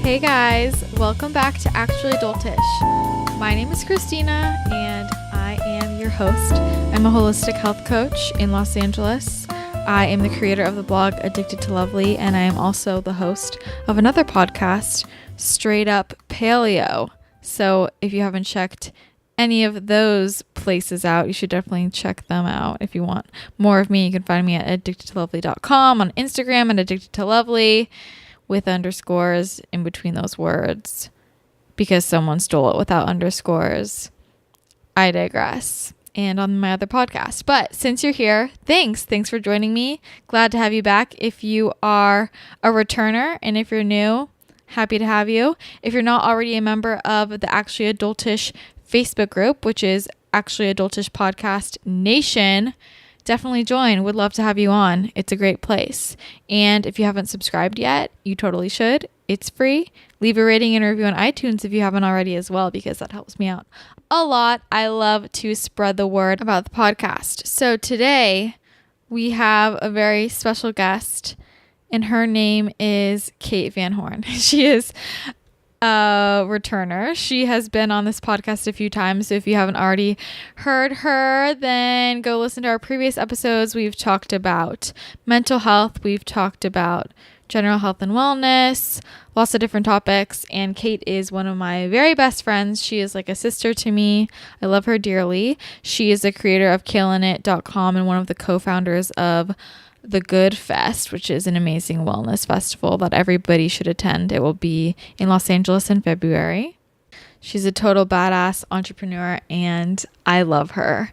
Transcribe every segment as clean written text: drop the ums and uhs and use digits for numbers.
Hey guys, welcome back to Actually Adultish. My name is Christina and I am your host. I'm a holistic health coach in Los Angeles. I am the creator of the blog Addicted to Lovely, and I am also the host of another podcast, Straight Up Paleo. So if you haven't checked any of those places out, you should definitely check them out. If you want more of me, you can find me at addictedtolovely.com, on Instagram at addictedtolovely, with underscores in between those words because someone stole it without underscores. I digress. And on my other podcast. But since you're here, thanks for joining me. Glad to have you back. If you are a returner and if you're new, happy to have you. If you're not already a member of the Actually Adultish Facebook group, which is Actually Adultish Podcast Nation, definitely join. Would love to have you on. It's a great place. And if you haven't subscribed yet, you totally should. It's free. Leave a rating and review on iTunes if you haven't already as well, because that helps me out a lot. I love to spread the word about the podcast. So today we have a very special guest, and her name is Kate Van Horn. She is a returner. She has been on this podcast a few times. So if you haven't already heard her, then go listen to our previous episodes. We've talked about mental health. We've talked about general health and wellness, lots of different topics. And Kate is one of my very best friends. She is like a sister to me. I love her dearly. She is the creator of killinit.com and one of the co-founders of The Good Fest, which is an amazing wellness festival that everybody should attend. It will be in Los Angeles in February. She's a total badass entrepreneur and I love her.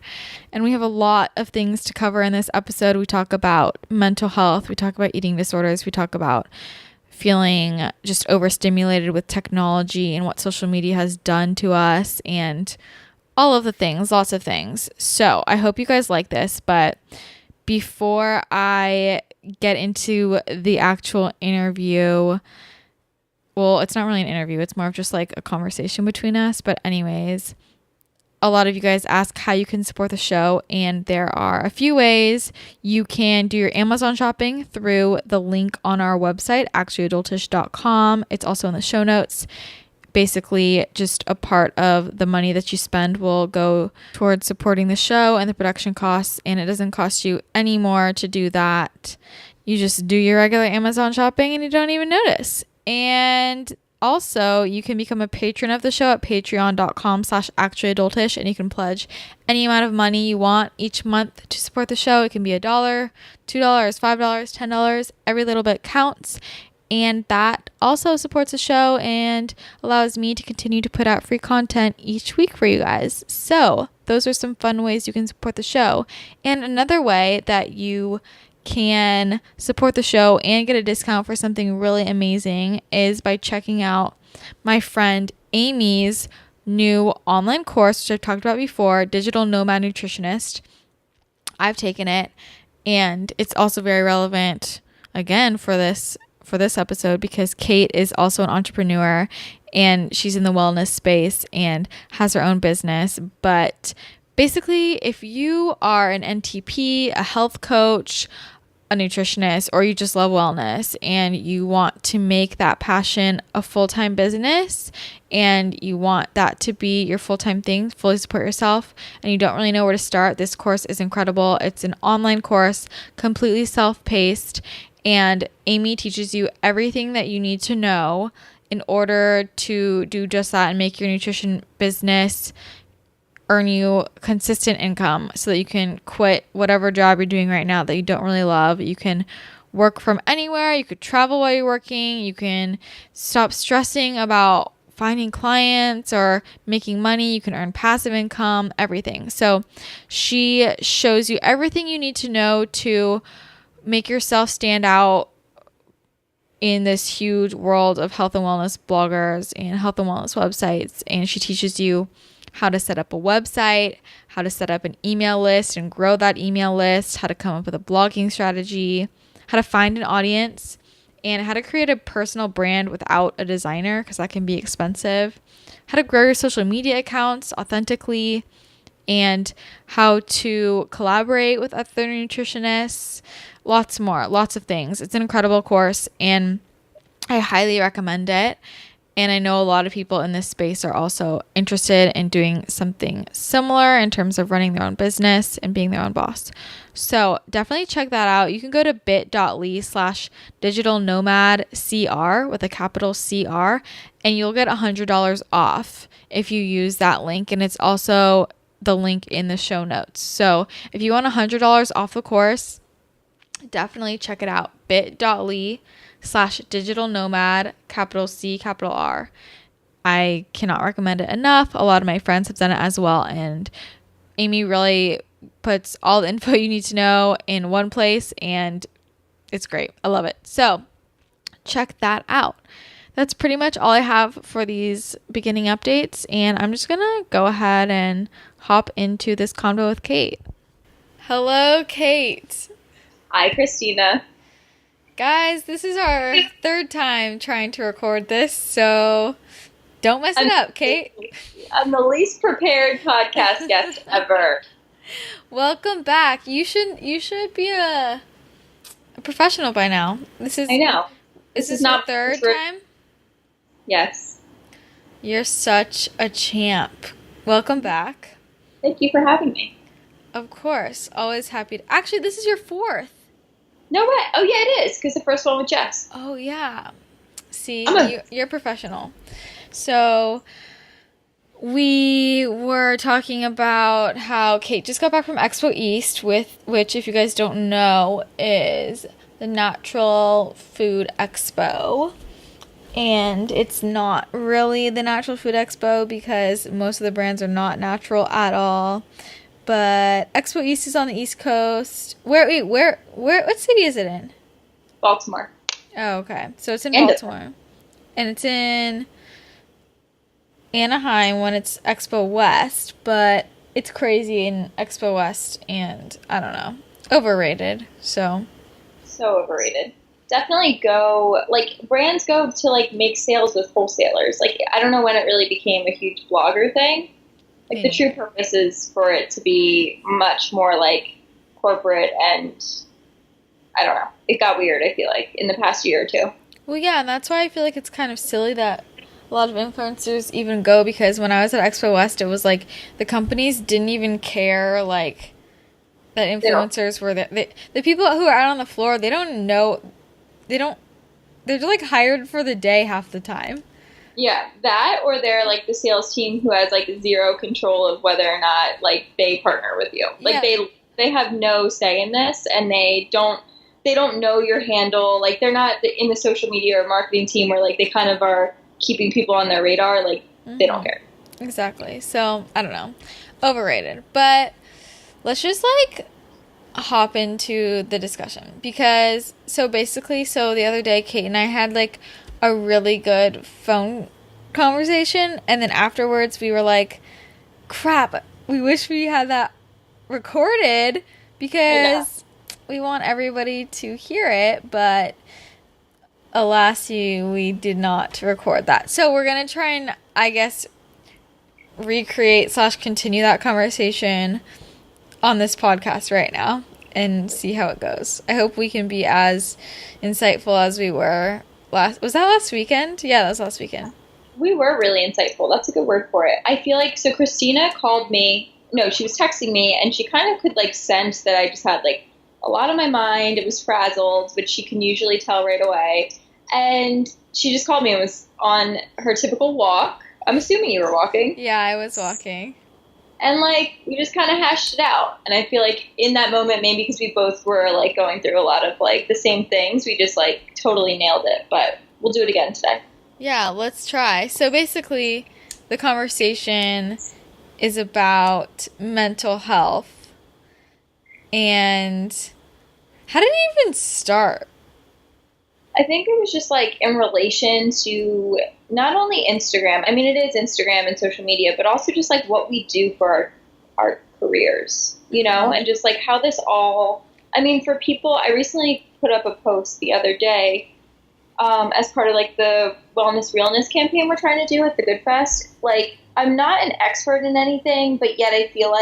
And we have a lot of things to cover in this episode. We talk about mental health. We talk about eating disorders. We talk about feeling just overstimulated with technology and what social media has done to us and all of the things, lots of things. So I hope you guys like this, but before I get into the actual interview, well, it's not really an interview. It's more of just like a conversation between us. But anyways, a lot of you guys ask how you can support the show. And there are a few ways. You can do your Amazon shopping through the link on our website, actuallyadultish.com. It's also in the show notes. Basically, just a part of the money that you spend will go towards supporting the show and the production costs, and it doesn't cost you any more to do that. You just do your regular Amazon shopping and you don't even notice. And also, you can become a patron of the show at patreon.com/actuallyadultish, and you can pledge any amount of money you want each month to support the show. It can be $1, $2, $5, $10. Every little bit counts. And that also supports the show and allows me to continue to put out free content each week for you guys. So those are some fun ways you can support the show. And another way that you can support the show and get a discount for something really amazing is by checking out my friend Amy's new online course, which I've talked about before, Digital Nomad Nutritionist. I've taken it, and it's also very relevant, again, for this episode because Kate is also an entrepreneur and she's in the wellness space and has her own business. But basically, if you are an NTP, a health coach, a nutritionist, or you just love wellness and you want to make that passion a full-time business and you want that to be your full-time thing, fully support yourself, and you don't really know where to start, this course is incredible. It's an online course, completely self-paced, and Amy teaches you everything that you need to know in order to do just that and make your nutrition business earn you consistent income so that you can quit whatever job you're doing right now that you don't really love. You can work from anywhere. You could travel while you're working. You can stop stressing about finding clients or making money. You can earn passive income, everything. So she shows you everything you need to know to make yourself stand out in this huge world of health and wellness bloggers and health and wellness websites. And she teaches you how to set up a website, how to set up an email list and grow that email list, how to come up with a blogging strategy, how to find an audience, and how to create a personal brand without a designer because that can be expensive, how to grow your social media accounts authentically, and how to collaborate with other nutritionists, lots more, lots of things. It's an incredible course, and I highly recommend it. And I know a lot of people in this space are also interested in doing something similar in terms of running their own business and being their own boss. So definitely check that out. You can go to bit.ly/digitalnomadcr with a capital CR, and you'll get $100 off if you use that link. And it's also the link in the show notes. So if you want $100 off the course, definitely check it out. bit.ly/digital nomad, capital C, capital R. I cannot recommend it enough. A lot of my friends have done it as well. And Amy really puts all the info you need to know in one place, and it's great. I love it. So check that out. That's pretty much all I have for these beginning updates. And I'm just going to go ahead and hop into this convo with Kate. Hello, Kate. Hi, Christina. Guys, this is our third time trying to record this, so don't mess it up, Kate. I'm the least prepared podcast guest ever. Welcome back. You should be a professional by now. I know. This is not third time? Yes. You're such a champ. Welcome back. Thank you for having me. Of course. Always happy to. Actually, this is your fourth. No way. Oh, yeah, it is, because the first one with Jess. Oh, yeah. See, you're professional. So we were talking about how Kate just got back from Expo East, which, if you guys don't know, is the Natural Food Expo. And it's not really the Natural Food Expo because most of the brands are not natural at all. But Expo East is on the East Coast. What city is it in? Baltimore. Oh, okay. So it's in Baltimore. And it's in Anaheim when it's Expo West, but it's crazy in Expo West, and I don't know. Overrated. So overrated. Definitely go, brands go to, make sales with wholesalers. I don't know when it really became a huge blogger thing. The true purpose is for it to be much more, corporate, and I don't know. It got weird, I feel like, in the past year or two. Well, yeah, and that's why I feel like it's kind of silly that a lot of influencers even go, because when I was at Expo West, it was the companies didn't even care, that influencers were there. The people who are out on the floor, they don't know. They're hired for the day half the time. Yeah, that, or they're the sales team who has zero control of whether or not they partner with you. They have no say in this, and they don't know your handle. They're not in the social media or marketing team where they kind of are keeping people on their radar. They don't care. Exactly. So I don't know, overrated. But let's just hop into the discussion, because the other day Kate and I had a really good phone conversation, and then afterwards we were like, crap, we wish we had that recorded because we want everybody to hear it, but alas, we did not record that. So we're gonna try and, I guess, recreate/continue that conversation on this podcast right now and see how it goes. I hope we can be as insightful as we were was that last weekend? Yeah, that was last weekend. We were really insightful. That's a good word for it. I feel so Christina called me. No, she was texting me, and she kind of could sense that I just had a lot on my mind. It was frazzled, which she can usually tell right away. And she just called me and was on her typical walk. I'm assuming you were walking. Yeah, I was walking. And, we just kind of hashed it out. And I feel in that moment, maybe because we both were, going through a lot of, the same things, we just, totally nailed it. But we'll do it again today. Yeah, let's try. So, basically, the conversation is about mental health. And how did it even start? I think it was just in relation to not only Instagram. I mean, it is Instagram and social media, but also just what we do for our careers, and just how this all, I mean, for people, I recently put up a post the other day as part of the Wellness Realness campaign we're trying to do at the Good Fest. I'm not an expert in anything, but yet I feel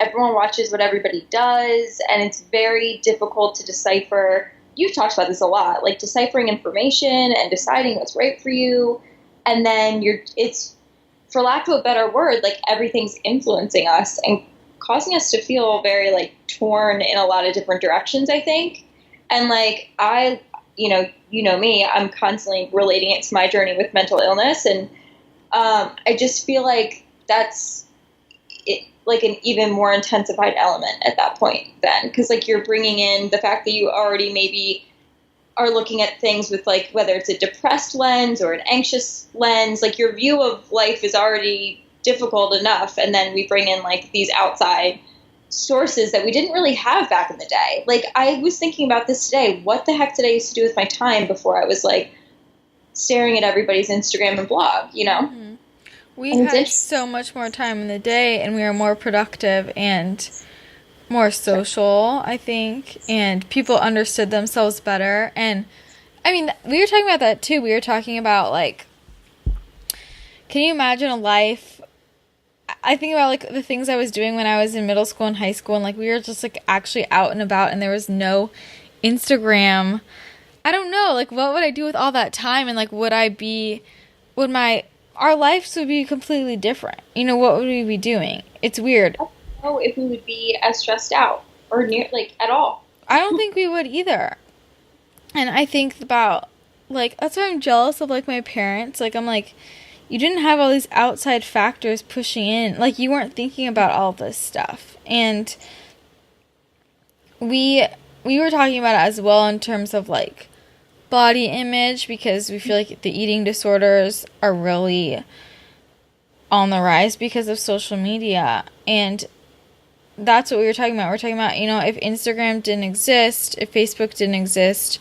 everyone watches what everybody does, and it's very difficult to decipher you've talked about this a lot, like deciphering information and deciding what's right for you. And then it's, for lack of a better word, like everything's influencing us and causing us to feel very like torn in a lot of different directions, I think. And like, you know me, I'm constantly relating it to my journey with mental illness. And I just feel like that's it, like an even more intensified element at that point then. Because like you're bringing in the fact that you already maybe are looking at things with like, whether it's a depressed lens or an anxious lens, like your view of life is already difficult enough. And then we bring in like these outside sources that we didn't really have back in the day. Like I was thinking about this today. What the heck did I used to do with my time before I was like staring at everybody's Instagram and blog, you know? Mm-hmm. We had so much more time in the day, and we were more productive and more social, I think, and people understood themselves better. And I mean, we were talking about that too. We were talking about like, can you imagine a life? I think about like the things I was doing when I was in middle school and high school, and like we were just like actually out and about, and there was no Instagram. I don't know, like what would I do with all that time? And like our lives would be completely different. You know, what would we be doing? It's weird. I don't know if we would be as stressed out or near, like, at all. I don't think we would either. And I think about, like, that's why I'm jealous of, like, my parents. Like, I'm like, you didn't have all these outside factors pushing in. Like, you weren't thinking about all this stuff. And we were talking about it as well in terms of, like, body image, because we feel like the eating disorders are really on the rise because of social media. And that's what we were talking about. We're talking about, you know, if Instagram didn't exist, if Facebook didn't exist,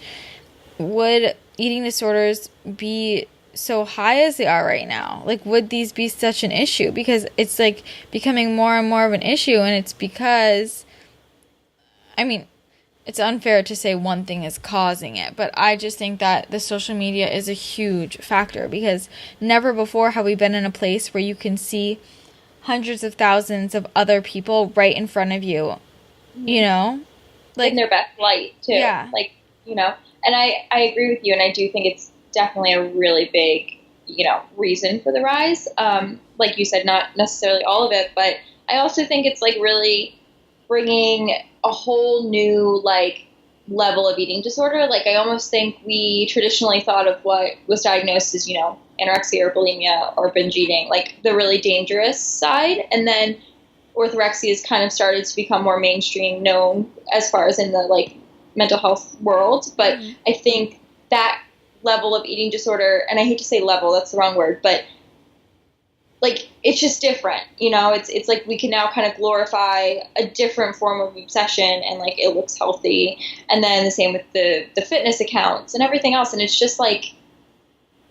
would eating disorders be so high as they are right now? Like, would these be such an issue? Because it's like becoming more and more of an issue, and it's because, I mean, it's unfair to say one thing is causing it, but I just think that the social media is a huge factor, because never before have we been in a place where you can see hundreds of thousands of other people right in front of you, you know? Like, in their best light, too. Yeah. Like, you know, and I agree with you, and I do think it's definitely a really big, you know, reason for the rise. Like you said, not necessarily all of it, but I also think it's, like, really bringing a whole new, like, level of eating disorder. Like, I almost think we traditionally thought of what was diagnosed as, you know, anorexia or bulimia or binge eating, like the really dangerous side. And then orthorexia has kind of started to become more mainstream known as far as in the, like, mental health world. But I think that level of eating disorder, and I hate to say level, that's the wrong word, but like, it's just different, you know, it's like we can now kind of glorify a different form of obsession, and like it looks healthy. And then the same with the fitness accounts and everything else. And it's just like,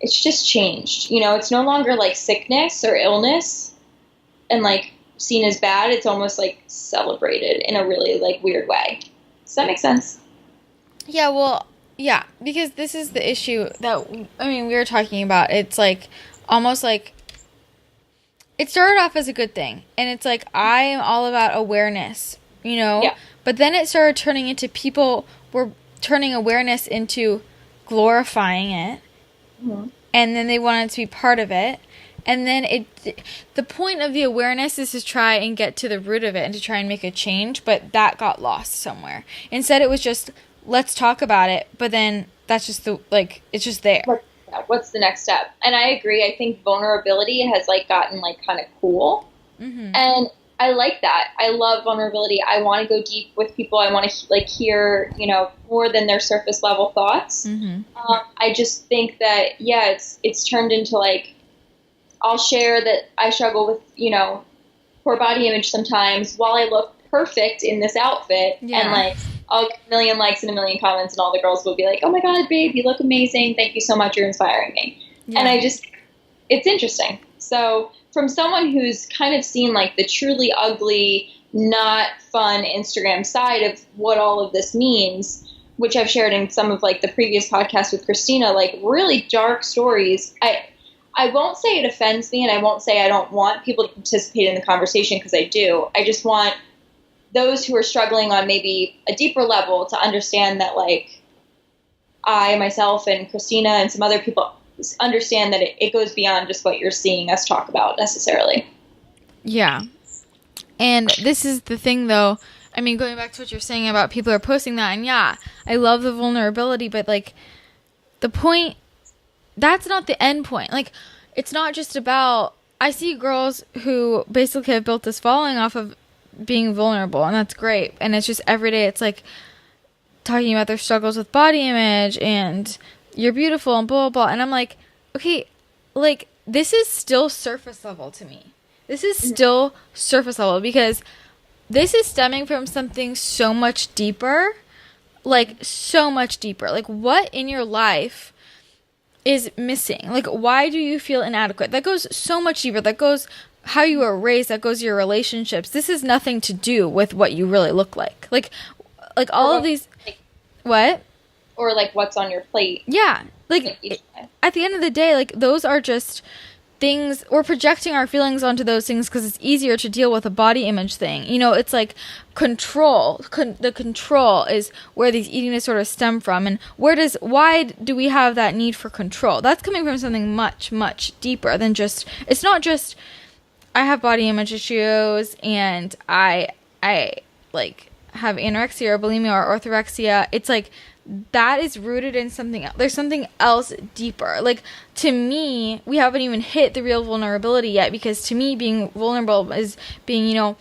it's just changed, you know, it's no longer like sickness or illness and like seen as bad. It's almost like celebrated in a really like weird way. Does that make sense? Yeah, well, yeah, because this is the issue that, I mean, we were talking about. It's like almost like, it started off as a good thing, and it's like, I am all about awareness, you know? Yeah. But then it started turning into, people were turning awareness into glorifying it, and then they wanted to be part of it. And then the point of the awareness is to try and get to the root of it and to try and make a change, but that got lost somewhere. Instead, it was just, let's talk about it, but then that's just it's just there. What's the next step? And I agree. I think vulnerability has like gotten like kind of cool. And I like that. I love vulnerability. I want to go deep with people. I want to like hear, you know, more than their surface level thoughts. I just think that, yeah, it's turned into like, I'll share that I struggle with, you know, poor body image sometimes while I look perfect in this outfit. And like, I'll get a million likes and a million comments, and all the girls will be like, oh my God, babe, you look amazing. Thank you so much. You're inspiring me. And it's interesting. So from someone who's kind of seen like the truly ugly, not fun Instagram side of what all of this means, which I've shared in some of like the previous podcasts with Christina, like really dark stories. I won't say it offends me, and I won't say I don't want people to participate in the conversation, because I do. I just want those who are struggling on maybe a deeper level to understand that, like, I, myself, and Christina and some other people understand that it goes beyond just what you're seeing us talk about necessarily. Yeah. And this is the thing, though. I mean, going back to what you're saying about people are posting that, and yeah, I love the vulnerability, but, like, the point, that's not the end point. Like, it's not just about, I see girls who basically have built this following off of being vulnerable, and that's great. And it's just every day, it's like talking about their struggles with body image and you're beautiful and blah, blah, blah. And I'm like, okay, like, this is still surface level to me. This is still surface level because this is stemming from something so much deeper, like, so much deeper. Like, what in your life is missing? Like, why do you feel inadequate? That goes so much deeper. That goes how you were raised. That goes your relationships. This has nothing to do with what you really look like. Like all of these, what? Or, like, what's on your plate. Yeah. Like, at the end of the day, like, those are just things, we're projecting our feelings onto those things because it's easier to deal with a body image thing. You know, it's like control. The control is where these eating disorders stem from. And why do we have that need for control? That's coming from something much, much deeper than just, it's not just, I have body image issues and I like have anorexia or bulimia or orthorexia. It's like, that is rooted in something else. There's something else deeper. Like, to me, we haven't even hit the real vulnerability yet, because to me, being vulnerable is being, you know,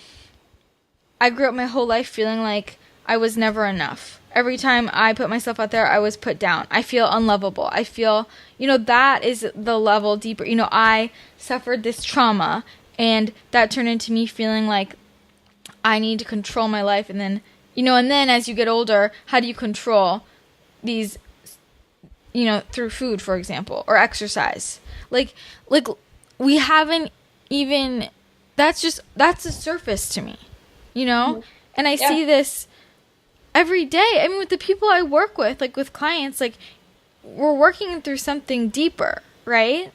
I grew up my whole life feeling like I was never enough. Every time I put myself out there, I was put down. I feel unlovable. I feel, you know, that is the level deeper. You know, I suffered this trauma, and that turned into me feeling like I need to control my life. And then, you know, and then as you get older, how do you control these, you know, through food, for example, or exercise? Like we haven't even, that's the surface to me, you know? Mm-hmm. And I see this every day. I mean, with the people I work with, like with clients, like, we're working through something deeper, right?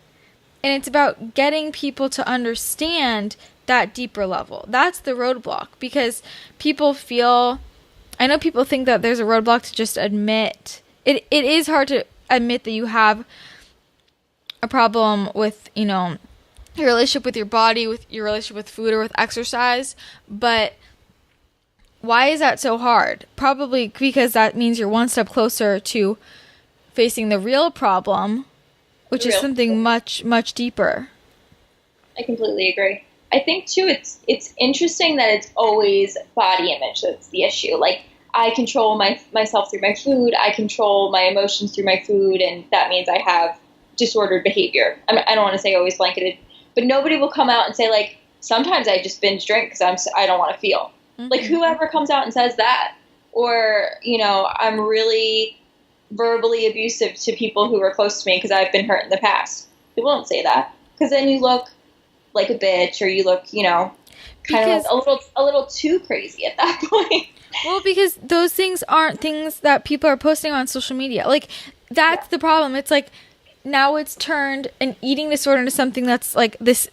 And it's about getting people to understand that deeper level. That's the roadblock, because people feel, I know people think that there's a roadblock to just admit. It is hard to admit that you have a problem with, you know, your relationship with your body, with your relationship with food or with exercise. But why is that so hard? Probably because that means you're one step closer to facing the real problem, which is something much, much deeper. I completely agree. I think, too, it's interesting that it's always body image that's the issue. Like, I control myself through my food. I control my emotions through my food, and that means I have disordered behavior. I don't want to say always blanketed, but nobody will come out and say, like, sometimes I just binge drink because I don't want to feel. Mm-hmm. Like, whoever comes out and says that, or, you know, I'm really verbally abusive to people who are close to me because I've been hurt in the past. They won't say that, because then you look like a bitch, or you look, you know, kind of like a little too crazy at that point. Well, because those things aren't things that people are posting on social media. Like, that's the problem. It's like, now it's turned an eating disorder into something that's like this,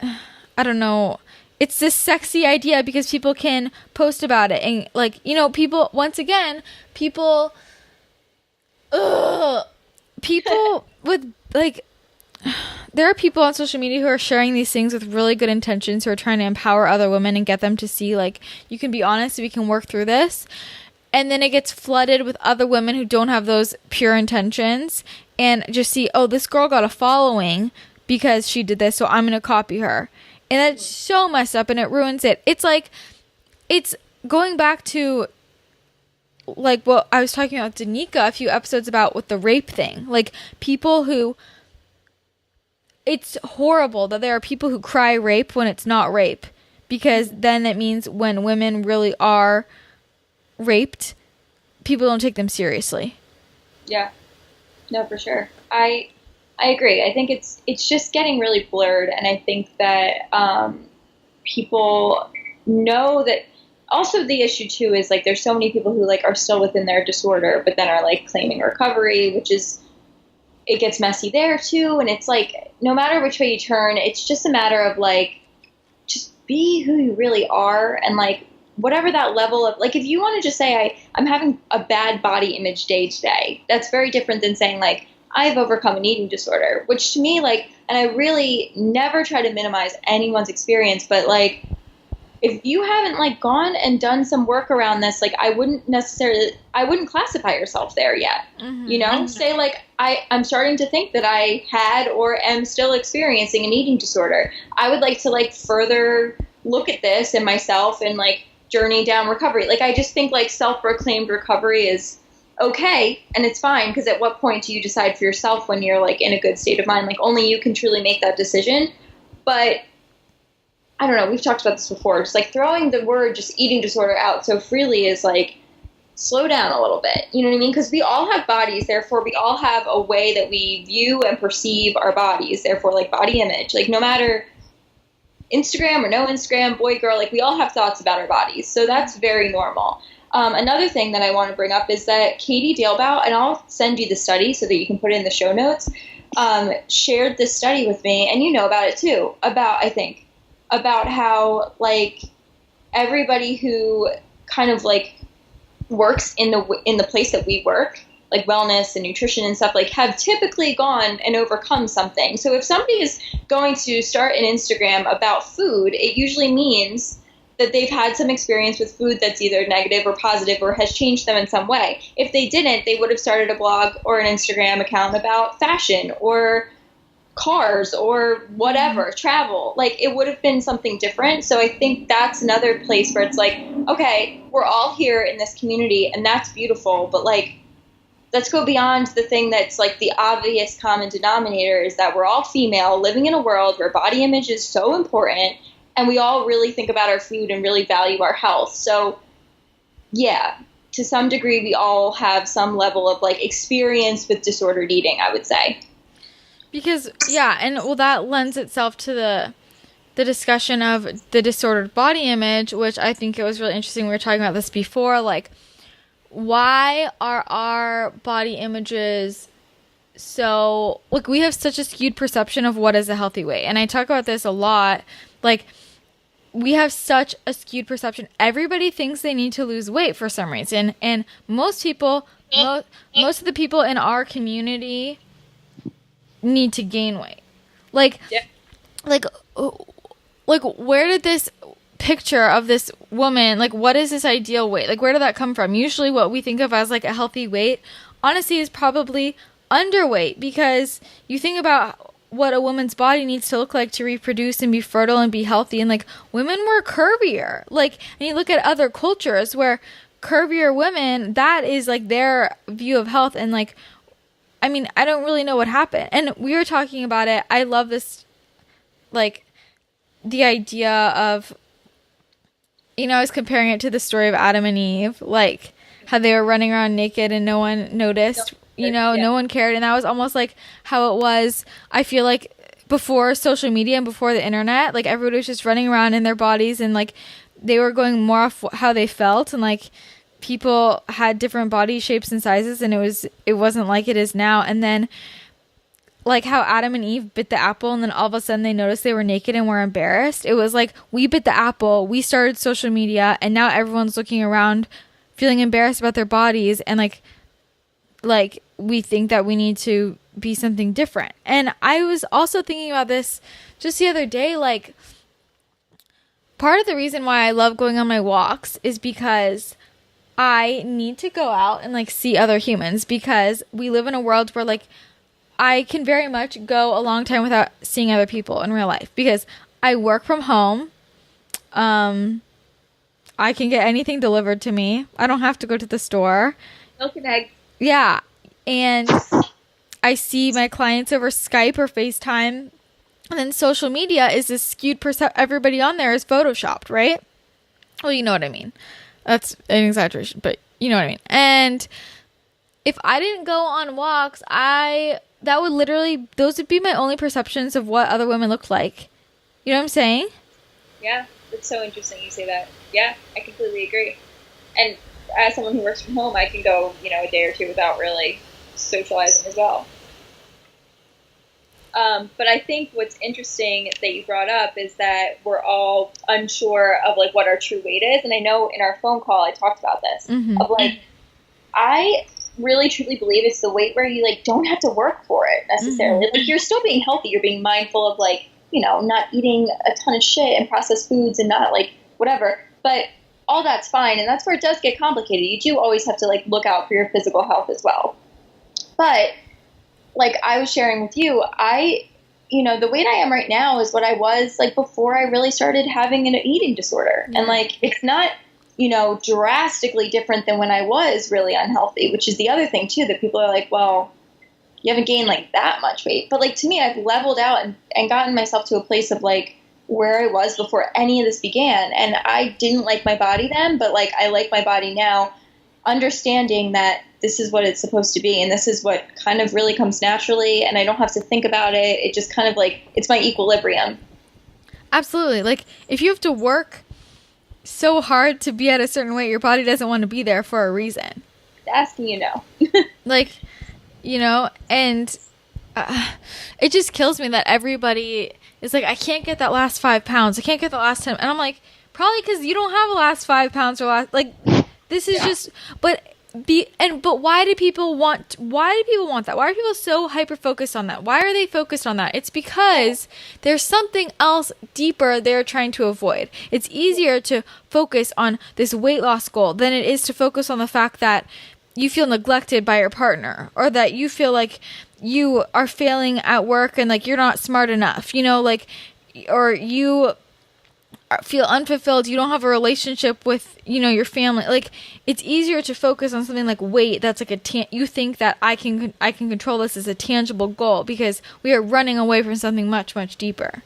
I don't know, it's this sexy idea because people can post about it. And, like, you know, people, once again, people with, like, there are people on social media who are sharing these things with really good intentions, who are trying to empower other women and get them to see, like, you can be honest, we can work through this. And then it gets flooded with other women who don't have those pure intentions and just see, oh, this girl got a following because she did this, so I'm going to copy her. And that's so messed up, and it ruins it. It's like, it's going back to, like, what I was talking about with Danica a few episodes about with the rape thing. Like, people who, it's horrible that there are people who cry rape when it's not rape, because then it means when women really are raped, people don't take them seriously. Yeah, no, for sure. I agree. I think it's just getting really blurred, and I think that people know that. Also, the issue too is, like, there's so many people who, like, are still within their disorder, but then are, like, claiming recovery, which is, it gets messy there too. And it's like, no matter which way you turn, it's just a matter of, like, just be who you really are, and, like, whatever that level of, like, if you want to just say I'm having a bad body image day today, that's very different than saying like I've overcome an eating disorder, which to me, like, and I really never try to minimize anyone's experience, but like, if you haven't like gone and done some work around this, like I wouldn't classify yourself there yet. Say like I'm starting to think that I had or am still experiencing an eating disorder. I would like to like further look at this and myself and like journey down recovery. Like I just think like self-proclaimed recovery is okay and it's fine, because at what point do you decide for yourself when you're like in a good state of mind? Like only you can truly make that decision. But I don't know, we've talked about this before, just like throwing the word just eating disorder out so freely is like, slow down a little bit. You know what I mean? Because we all have bodies, therefore we all have a way that we view and perceive our bodies, therefore like body image. Like no matter Instagram or no Instagram, boy, girl, like we all have thoughts about our bodies. So that's very normal. Another thing that I want to bring up is that Katie Dalebout, and I'll send you the study so that you can put it in the show notes, shared this study with me, and you know about it too, about how like everybody who kind of like works in the place that we work, like wellness and nutrition and stuff, like have typically gone and overcome something. So if somebody is going to start an Instagram about food, it usually means that they've had some experience with food that's either negative or positive or has changed them in some way. If they didn't, they would have started a blog or an Instagram account about fashion or cars or whatever, travel. Like it would have been something different. So I think that's another place where it's like, okay, we're all here in this community and that's beautiful, but like let's go beyond the thing that's like the obvious common denominator, is that we're all female living in a world where body image is so important and we all really think about our food and really value our health. So yeah, to some degree we all have some level of like experience with disordered eating, I would say. Because, yeah, and well, that lends itself to the discussion of the disordered body image, which I think it was really interesting. We were talking about this before, like, why are our body images so, like, we have such a skewed perception of what is a healthy weight. And I talk about this a lot, like, we have such a skewed perception. Everybody thinks they need to lose weight for some reason, and most people, most of the people in our community need to gain weight. Like, yeah. like where did this picture of this woman, like what is this ideal weight? Like where did that come from? Usually what we think of as like a healthy weight, honestly, is probably underweight, because you think about what a woman's body needs to look like to reproduce and be fertile and be healthy, and like women were curvier. Like, and you look at other cultures where curvier women, that is like their view of health, and like I mean, I don't really know what happened. And we were talking about it. I love this, like, the idea of, I was comparing it to the story of Adam and Eve, like, how they were running around naked and no one noticed, no one cared. And that was almost like how it was, I feel like, before social media and before the internet. Like, everybody was just running around in their bodies and, like, they were going more off how they felt, and, like, people had different body shapes and sizes, and it wasn't like it is now. And then like how Adam and Eve bit the apple, and then all of a sudden they noticed they were naked and were embarrassed. It was like, we bit the apple, we started social media, and now everyone's looking around feeling embarrassed about their bodies, and like we think that we need to be something different. And I was also thinking about this just the other day, like part of the reason why I love going on my walks is because I need to go out and like see other humans, because we live in a world where like I can very much go a long time without seeing other people in real life, because I work from home. I can get anything delivered to me. I don't have to go to the store. Milk and eggs. Yeah. And I see my clients over Skype or FaceTime. And then social media is this skewed everybody on there is photoshopped, right? Well, you know what I mean. That's an exaggeration, but you know what I mean. And if I didn't go on walks, those would be my only perceptions of what other women look like. You know what I'm saying? Yeah, it's so interesting you say that. Yeah, I completely agree. And as someone who works from home, I can go, a day or two without really socializing as well. But I think what's interesting that you brought up is that we're all unsure of like what our true weight is. And I know in our phone call I talked about this of like I really truly believe it's the weight where you like don't have to work for it necessarily. Like you're still being healthy. You're being mindful of like, you know, not eating a ton of shit and processed foods and not like whatever. But all that's fine. And that's where it does get complicated. You do always have to like look out for your physical health as well. But like I was sharing with you, you know, the weight I am right now is what I was like before I really started having an eating disorder. And like, it's not, you know, drastically different than when I was really unhealthy, which is the other thing too, that people are like, well, you haven't gained like that much weight. But like, to me, I've leveled out and gotten myself to a place of like where I was before any of this began. And I didn't like my body then, but like, I like my body now, understanding that this is what it's supposed to be. And this is what kind of really comes naturally. And I don't have to think about it. It just kind of like, it's my equilibrium. Absolutely. Like if you have to work so hard to be at a certain weight, your body doesn't want to be there for a reason. Asking, you know, like, you know, and it just kills me that everybody is like, I can't get that last 5 pounds. I can't get the last 10. And I'm like, probably because you don't have a last 5 pounds or last, like, this is just, but why do people want that? Why are people so hyper focused on that? Why are they focused on that? It's because there's something else deeper they're trying to avoid. It's easier to focus on this weight loss goal than it is to focus on the fact that you feel neglected by your partner, or that you feel like you are failing at work and like you're not smart enough, you know, like, or you feel unfulfilled, you don't have a relationship with, you know, your family. Like, it's easier to focus on something like weight that's like you think that I can control this as a tangible goal, because we are running away from something much, much deeper.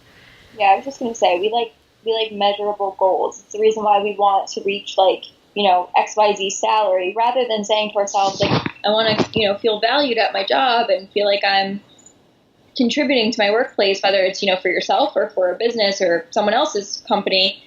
Yeah, I was just going to say, we like measurable goals. It's the reason why we want to reach like, you know, XYZ salary, rather than saying to ourselves, like, I want to, you know, feel valued at my job and feel like I'm contributing to my workplace, whether it's, you know, for yourself or for a business or someone else's company.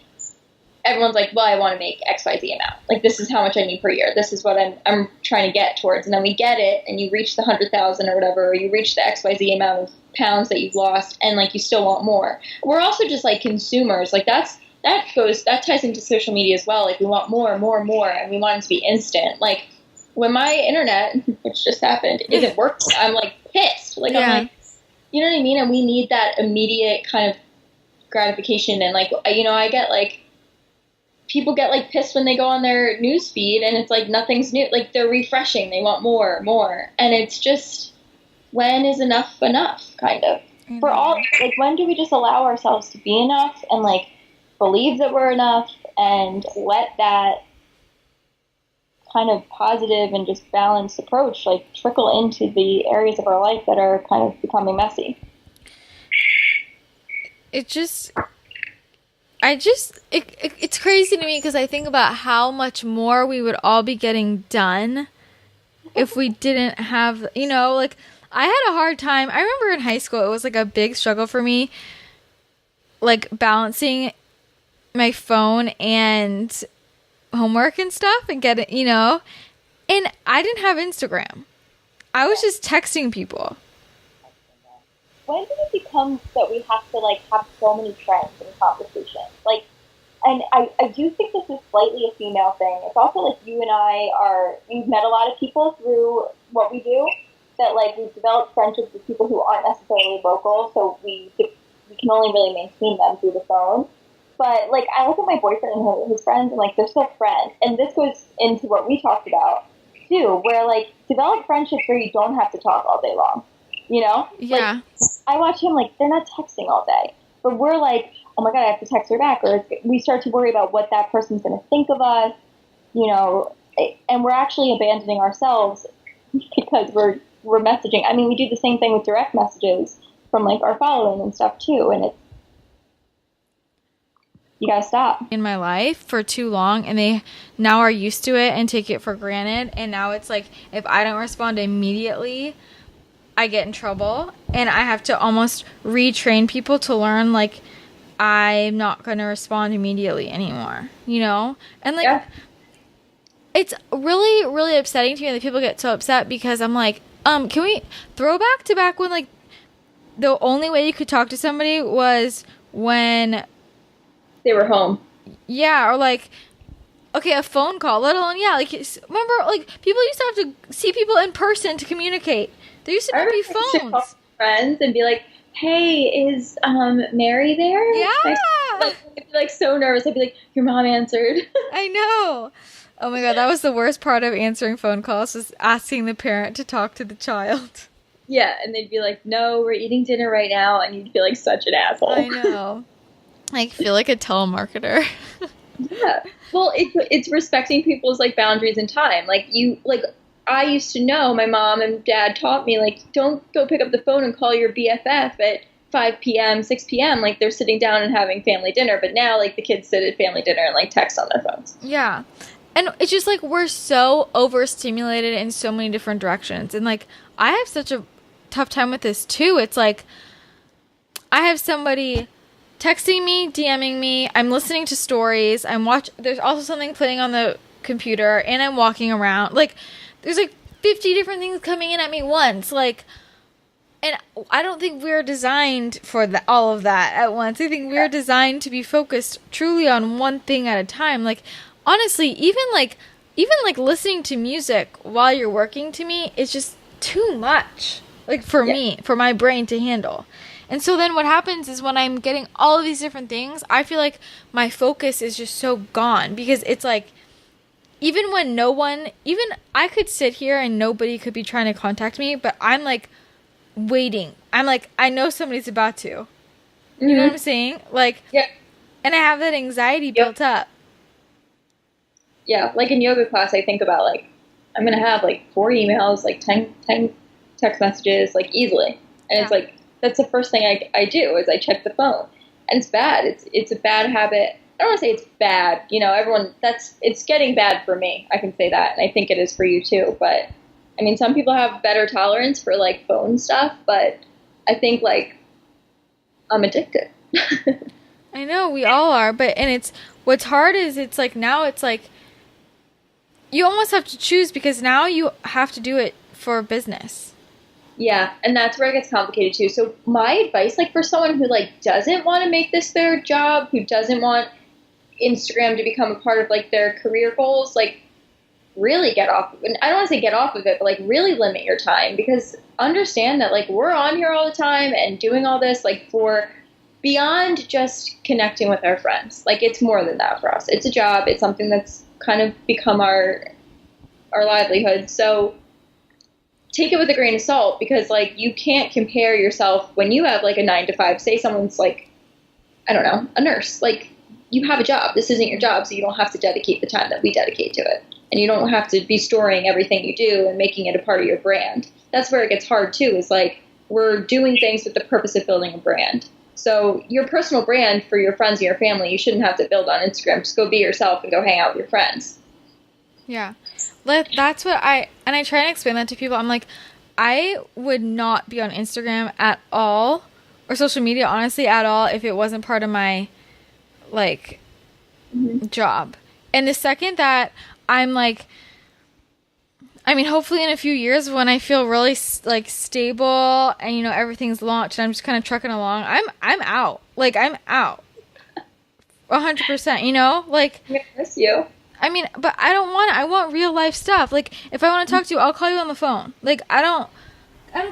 Everyone's like, well, I want to make XYZ amount. Like, this is how much I need per year. This is what I'm trying to get towards. And then we get it, and you reach the 100,000 or whatever, or you reach the XYZ amount of pounds that you've lost, and like, you still want more. We're also just like consumers. Like, that ties into social media as well. Like, we want more, and we want it to be instant. Like, when my internet, which just happened, isn't working, I'm like pissed. Like, I'm like, you know what I mean? And we need that immediate kind of gratification. And like, you know, I get like, people get like pissed when they go on their news feed and it's like nothing's new. Like, they're refreshing. They want more. And it's just, when is enough kind of? Mm-hmm. For all, like, when do we just allow ourselves to be enough and like believe that we're enough and let that kind of positive and just balanced approach like trickle into the areas of our life that are kind of becoming messy? It's crazy to me, because I think about how much more we would all be getting done if we didn't have, you know, like, I had a hard time. I remember in high school, it was like a big struggle for me, like balancing my phone and homework and stuff and get it, you know, and I didn't have Instagram. I was just texting people. When did it become that we have to like have so many trends in conversation? Like, and I do think this is slightly a female thing. It's also like you and we've met a lot of people through what we do, that like we've developed friendships with people who aren't necessarily local, so we can only really maintain them through the phone. But, like, I look at my boyfriend and his friends, and, like, they're still friends. And this goes into what we talked about, too, where, like, develop friendships where you don't have to talk all day long, you know? Yeah. Like, I watch him, like, they're not texting all day. But we're like, oh, my God, I have to text her back. Or we start to worry about what that person's going to think of us, you know? And we're actually abandoning ourselves because we're messaging. I mean, we do the same thing with direct messages from, like, our following and stuff, too. And it's, you gotta stop. In my life for too long, and they now are used to it and take it for granted. And now it's like, if I don't respond immediately, I get in trouble, and I have to almost retrain people to learn, like, I'm not gonna respond immediately anymore, you know? And like, it's really, really upsetting to me that people get so upset, because I'm like, can we throw back to back when, like, the only way you could talk to somebody was when they were home. Yeah, or like, okay, a phone call, let alone, yeah, like, remember, like, people used to have to see people in person to communicate. There used to not be I used to call phones. friends and be like, "Hey, is Mary there?" Yeah, I'd be like so nervous. I'd be like, "Your mom answered." I know. Oh my God, that was the worst part of answering phone calls, was asking the parent to talk to the child. Yeah, and they'd be like, "No, we're eating dinner right now," and you'd feel like such an asshole. I know. I feel like a telemarketer. Yeah. Well, it's respecting people's like boundaries and time. I used to know, my mom and dad taught me, like, don't go pick up the phone and call your BFF at 5 p.m., 6 p.m. like they're sitting down and having family dinner. But now, like, the kids sit at family dinner and like text on their phones. Yeah. And it's just like we're so overstimulated in so many different directions. And like I have such a tough time with this too. It's like I have somebody texting me, DMing me, I'm listening to stories, there's also something playing on the computer, and I'm walking around. Like there's like 50 different things coming in at me once. Like, and I don't think we're designed for all of that at once. I think we're designed to be focused truly on one thing at a time. Like, honestly, even like listening to music while you're working, to me, is just too much. Like, for me, for my brain to handle. And so then what happens is when I'm getting all of these different things, I feel like my focus is just so gone, because it's like, even when even I could sit here and nobody could be trying to contact me, but I'm like waiting. I'm like, I know somebody's about to. Mm-hmm. You know what I'm saying? Like, and I have that anxiety built up. Yeah, like in yoga class, I think about, like, I'm going to have like 4 emails, like 10 text messages, like, easily. And it's like, that's the first thing I do, is I check the phone. And it's bad. It's a bad habit. I don't want to say it's bad. You know, it's getting bad for me. I can say that. And I think it is for you too. But I mean, some people have better tolerance for like phone stuff, but I think like I'm addicted. I know, we all are. And what's hard is it's like, now it's like, you almost have to choose, because now you have to do it for business. Yeah, and that's where it gets complicated too. So my advice, like, for someone who like doesn't want to make this their job, who doesn't want Instagram to become a part of like their career goals, like, really get off. And I don't want to say get off of it, but like really limit your time, because understand that like we're on here all the time and doing all this like for beyond just connecting with our friends. Like, it's more than that for us. It's a job. It's something that's kind of become our livelihood. So take it with a grain of salt, because like you can't compare yourself when you have like a 9 to 5. Say someone's like, I don't know, a nurse. Like, you have a job. This isn't your job, so you don't have to dedicate the time that we dedicate to it. And you don't have to be storing everything you do and making it a part of your brand. That's where it gets hard too, is like we're doing things with the purpose of building a brand. So your personal brand for your friends and your family, you shouldn't have to build on Instagram. Just go be yourself and go hang out with your friends. Yeah. That's what I try and explain that to people. I'm like, I would not be on Instagram at all, or social media, honestly, at all, if it wasn't part of my, like, job. And the second that I'm like, I mean, hopefully in a few years when I feel really like stable and, you know, everything's launched and I'm just kind of trucking along, I'm out. Like, I'm out. 100%, you know? Like, I'm gonna miss you. I mean, but I want real life stuff. Like, if I want to talk to you, I'll call you on the phone. Like, I don't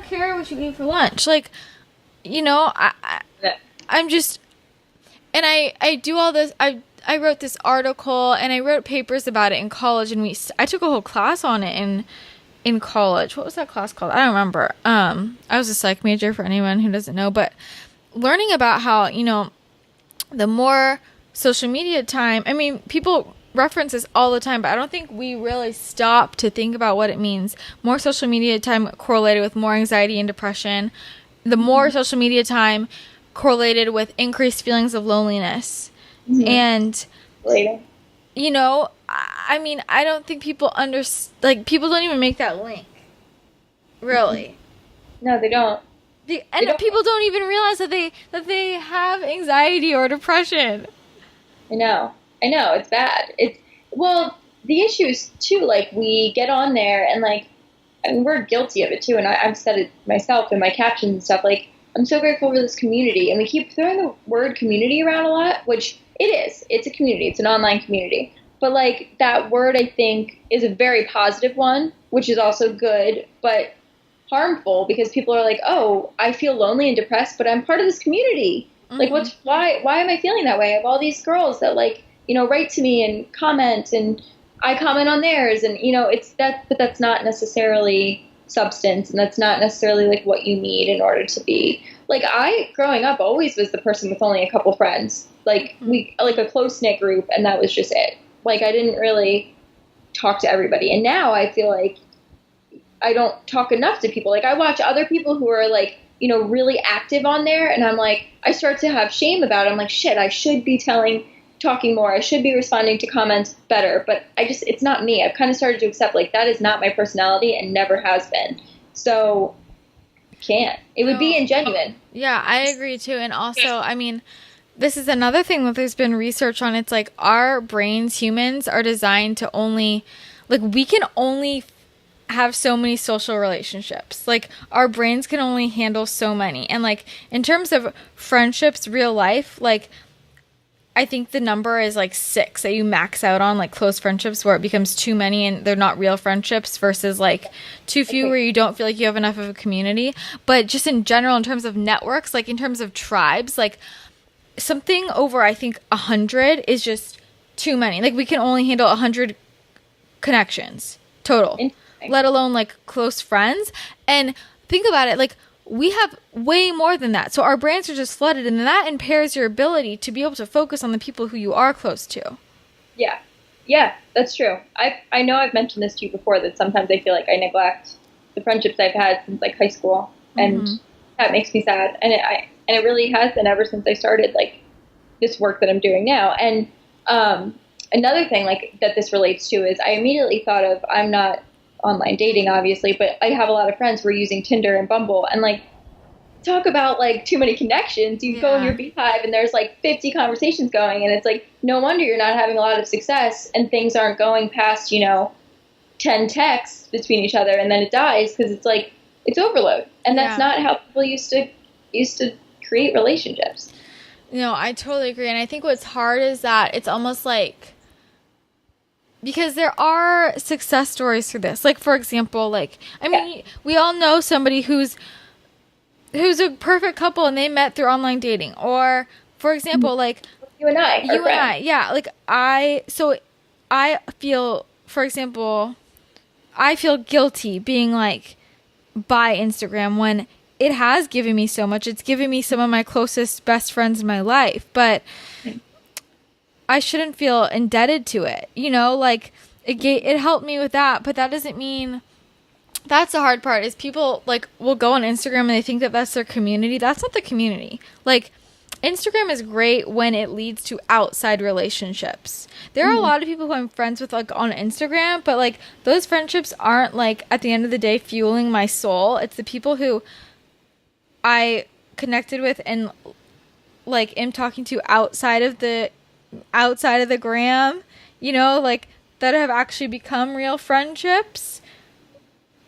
care what you eat for lunch. Like, you know, I'm just, and I do all this. I wrote this article and I wrote papers about it in college, and I took a whole class on it in college. What was that class called? I don't remember. I was a psych major, for anyone who doesn't know, but learning about how, you know, the more social media time, I mean, people reference this all the time, but I don't think we really stop to think about what it means. More social media time correlated with more anxiety and depression. The more social media time correlated with increased feelings of loneliness. Mm-hmm. And, you know, I mean, I don't think people people don't even make that link. Really. No, they don't. People don't even realize that they have anxiety or depression. I know, it's bad. The issue is too, like, we get on there and like, and we're guilty of it too, and I've said it myself in my captions and stuff, like, I'm so grateful for this community. And we keep throwing the word community around a lot, which it is. It's a community. It's an online community. But like that word, I think, is a very positive one, which is also good, but harmful because people are like, oh, I feel lonely and depressed, but I'm part of this community. Like, why am I feeling that way? I have all these girls that like, write to me and comment, and I comment on theirs, and it's that, but that's not necessarily substance, and that's not necessarily like what you need in order to be like. I, growing up, always was the person with only a couple friends, like we like a close knit group, and that was just it. Like I didn't really talk to everybody, and now I feel like I don't talk enough to people. Like I watch other people who are like, really active on there, and I'm like, I start to have shame about it. I'm like, shit, I should be talking more. I should be responding to comments better, but it's not me. I've kind of started to accept like that is not my personality and never has been. So can't. It would be ingenuine. Yeah, I agree too. And also, I mean, this is another thing that there's been research on. It's like our brains, humans, are designed to only, like we can only have so many social relationships. Like our brains can only handle so many. And like in terms of friendships, real life, like I think the number is like 6 that you max out on, like close friendships where it becomes too many and they're not real friendships, versus like too few where you don't feel like you have enough of a community. But just in general, in terms of networks, like in terms of tribes, like something over, I think 100 is just too many. Like we can only handle 100 connections total, let alone like close friends. And think about it, like we have way more than that. So our brains are just flooded, and that impairs your ability to be able to focus on the people who you are close to. Yeah. Yeah, that's true. I know I've mentioned this to you before, that sometimes I feel like I neglect the friendships I've had since like high school, and that makes me sad. And it really has been ever since I started like this work that I'm doing now. And another thing like that this relates to is I immediately thought of, I'm not online dating obviously, but I have a lot of friends who are using Tinder and Bumble, and like talk about like too many connections. You go in your beehive and there's like 50 conversations going, and it's like no wonder you're not having a lot of success and things aren't going past 10 texts between each other, and then it dies because it's like it's overload, and that's not how people used to create relationships. I totally agree. And I think what's hard is that it's almost like, because there are success stories for this. Like, for example, like, I mean, we all know somebody who's a perfect couple and they met through online dating. Or, for example, like, you and I, yeah. Like, I feel, for example, I feel guilty being like, by Instagram when it has given me so much. It's given me some of my closest, best friends in my life. But I shouldn't feel indebted to it, like it helped me with that, but that doesn't mean, that's the hard part, is people like will go on Instagram and they think that that's their community. That's not the community. Like Instagram is great when it leads to outside relationships. There are a lot of people who I'm friends with like on Instagram, but like those friendships aren't like at the end of the day fueling my soul. It's the people who I connected with and like am talking to outside of the gram, like that have actually become real friendships,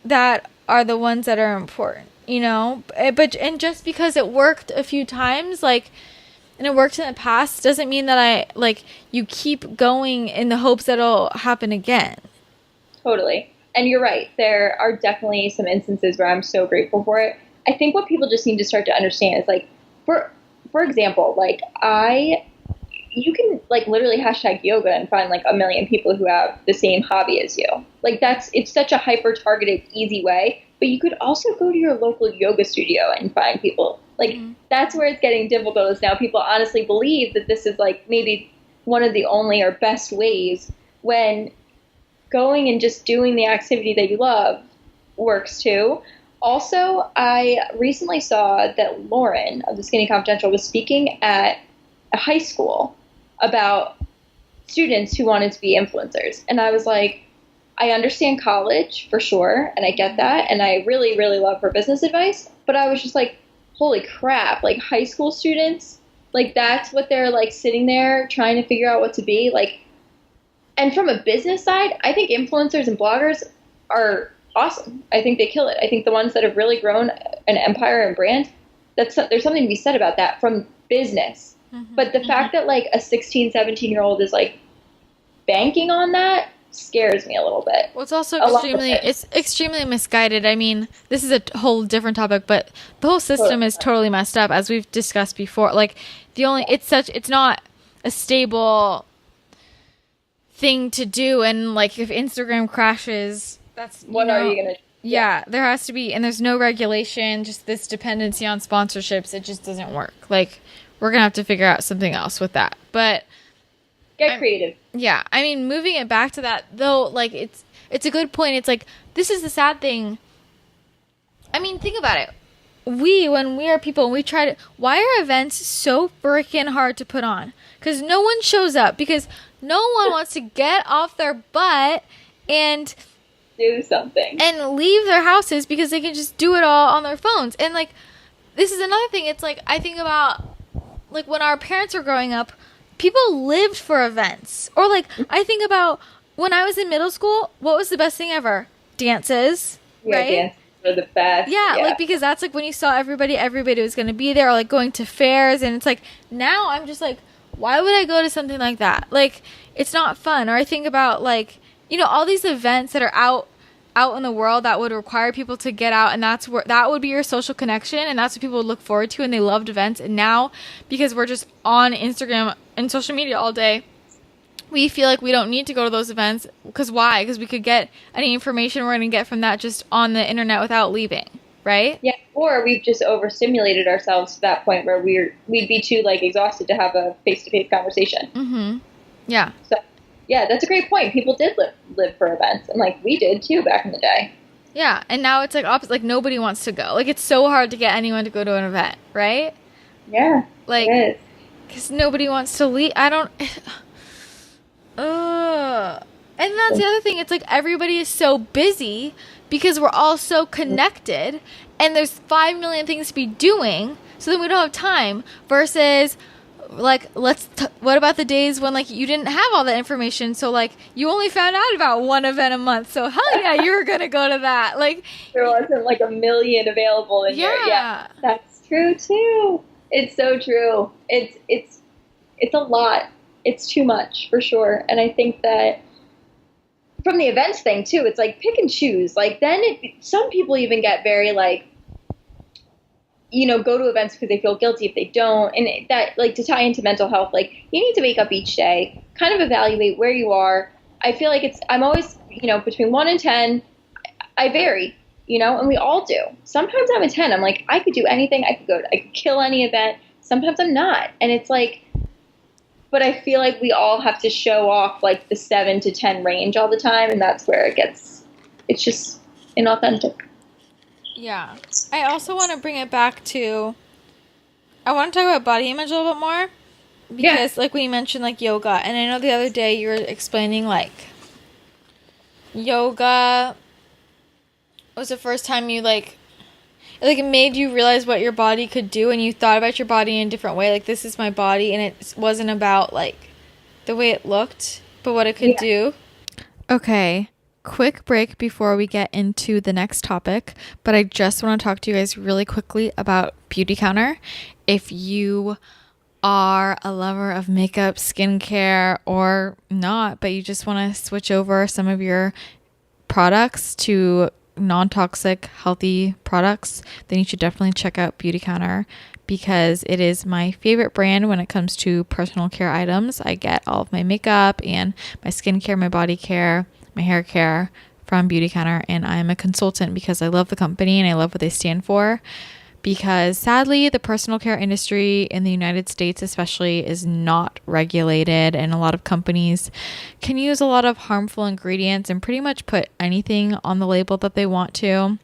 that are the ones that are important, but just because it worked a few times, like, and it worked in the past, doesn't mean that you keep going in the hopes that it'll happen again. Totally. And you're right. There are definitely some instances where I'm so grateful for it. I think what people just need to start to understand is like, for example, like you can like literally hashtag yoga and find like 1 million people who have the same hobby as you. Like it's such a hyper targeted, easy way, but you could also go to your local yoga studio and find people. Like that's where it's getting difficult, is now people honestly believe that this is like maybe one of the only or best ways, when going and just doing the activity that you love works too. Also, I recently saw that Lauren of the Skinny Confidential was speaking at a high school about students who wanted to be influencers. And I was like, I understand college for sure, and I get that, and I really, really love her business advice, but I was just like, holy crap, like high school students, like that's what they're like sitting there trying to figure out what to be like. And from a business side, I think influencers and bloggers are awesome. I think they kill it. I think the ones that have really grown an empire and brand, there's something to be said about that from business. But the fact that like a 16, 17-year-old is like banking on that scares me a little bit. Well, it's extremely misguided. I mean, this is a whole different topic, but the whole system is totally messed up, as we've discussed before. Like, it's not a stable thing to do, and like if Instagram crashes, what are you gonna do? Yeah, there has to be, and there's no regulation, just this dependency on sponsorships. It just doesn't work. Like, we're gonna have to figure out something else with that. But get creative. Yeah, I mean, moving it back to that though, like it's a good point. It's like, this is the sad thing. I mean, think about it. When we are people and we try to, why are events so freaking hard to put on? Because no one shows up, because no one wants to get off their butt and do something and leave their houses, because they can just do it all on their phones. And like, this is another thing. It's like, I think about like when our parents were growing up, people lived for events. Or like, I think about when I was in middle school, what was the best thing ever? Dances, right? Dances are the best. Yeah, like, because that's like when you saw everybody was going to be there, or like going to fairs. And it's like, now I'm just like, why would I go to something like that? Like, it's not fun. Or I think about like, all these events that are out in the world that would require people to get out, and that would be your social connection, and that's what people would look forward to, and they loved events. And now, because we're just on Instagram and social media all day, we feel like we don't need to go to those events. Because why? Because we could get any information we're going to get from that just on the internet without leaving, right? Yeah, or we've just overstimulated ourselves to that point where we'd be too like exhausted to have a face-to-face conversation. Mm-hmm. Yeah. So, yeah, that's a great point. People did live for events, and like we did too back in the day. Yeah, and now it's like opposite. Like, nobody wants to go. Like, it's so hard to get anyone to go to an event, right? Yeah, like, it is. Because nobody wants to leave. I don't. And that's the other thing. It's like everybody is so busy because we're all so connected, and there's 5 million things to be doing, so then we don't have time. Versus, like, what about the days when like you didn't have all that information, so like you only found out about one event a month, so hell yeah, you were gonna go to that. Like, there wasn't like a million available in there. Yeah, that's true too. It's so true. It's a lot. It's too much for sure. And I think that from the events thing too, it's like pick and choose. Like, then some people even get very like, go to events because they feel guilty if they don't. And that, like, to tie into mental health, like, you need to wake up each day, kind of evaluate where you are. I feel like I'm always, between 1 and 10, I vary, and we all do. Sometimes I'm a 10. I'm like, I could do anything. I could kill any event. Sometimes I'm not. And it's like, but I feel like we all have to show off like the 7 to 10 range all the time. And that's where it's just inauthentic. Yeah. I also want to bring it back to, I want to talk about body image a little bit more. Because like when you mentioned like yoga, and I know the other day you were explaining like yoga was the first time you like it made you realize what your body could do, and you thought about your body in a different way. Like, this is my body, and it wasn't about like the way it looked, but what it could do. Okay. Quick break before we get into the next topic, but I just want to talk to you guys really quickly about Beauty Counter. If you are a lover of makeup, skincare, or not, but you just want to switch over some of your products to non-toxic, healthy products, then you should definitely check out Beauty Counter, because it is my favorite brand when it comes to personal care items. I get all of my makeup and my skincare, my body care, my hair care from Beauty Counter, and I'm a consultant because I love the company and I love what they stand for. Because sadly, the personal care industry in the United States especially is not regulated, and a lot of companies can use a lot of harmful ingredients and pretty much put anything on the label that they want to.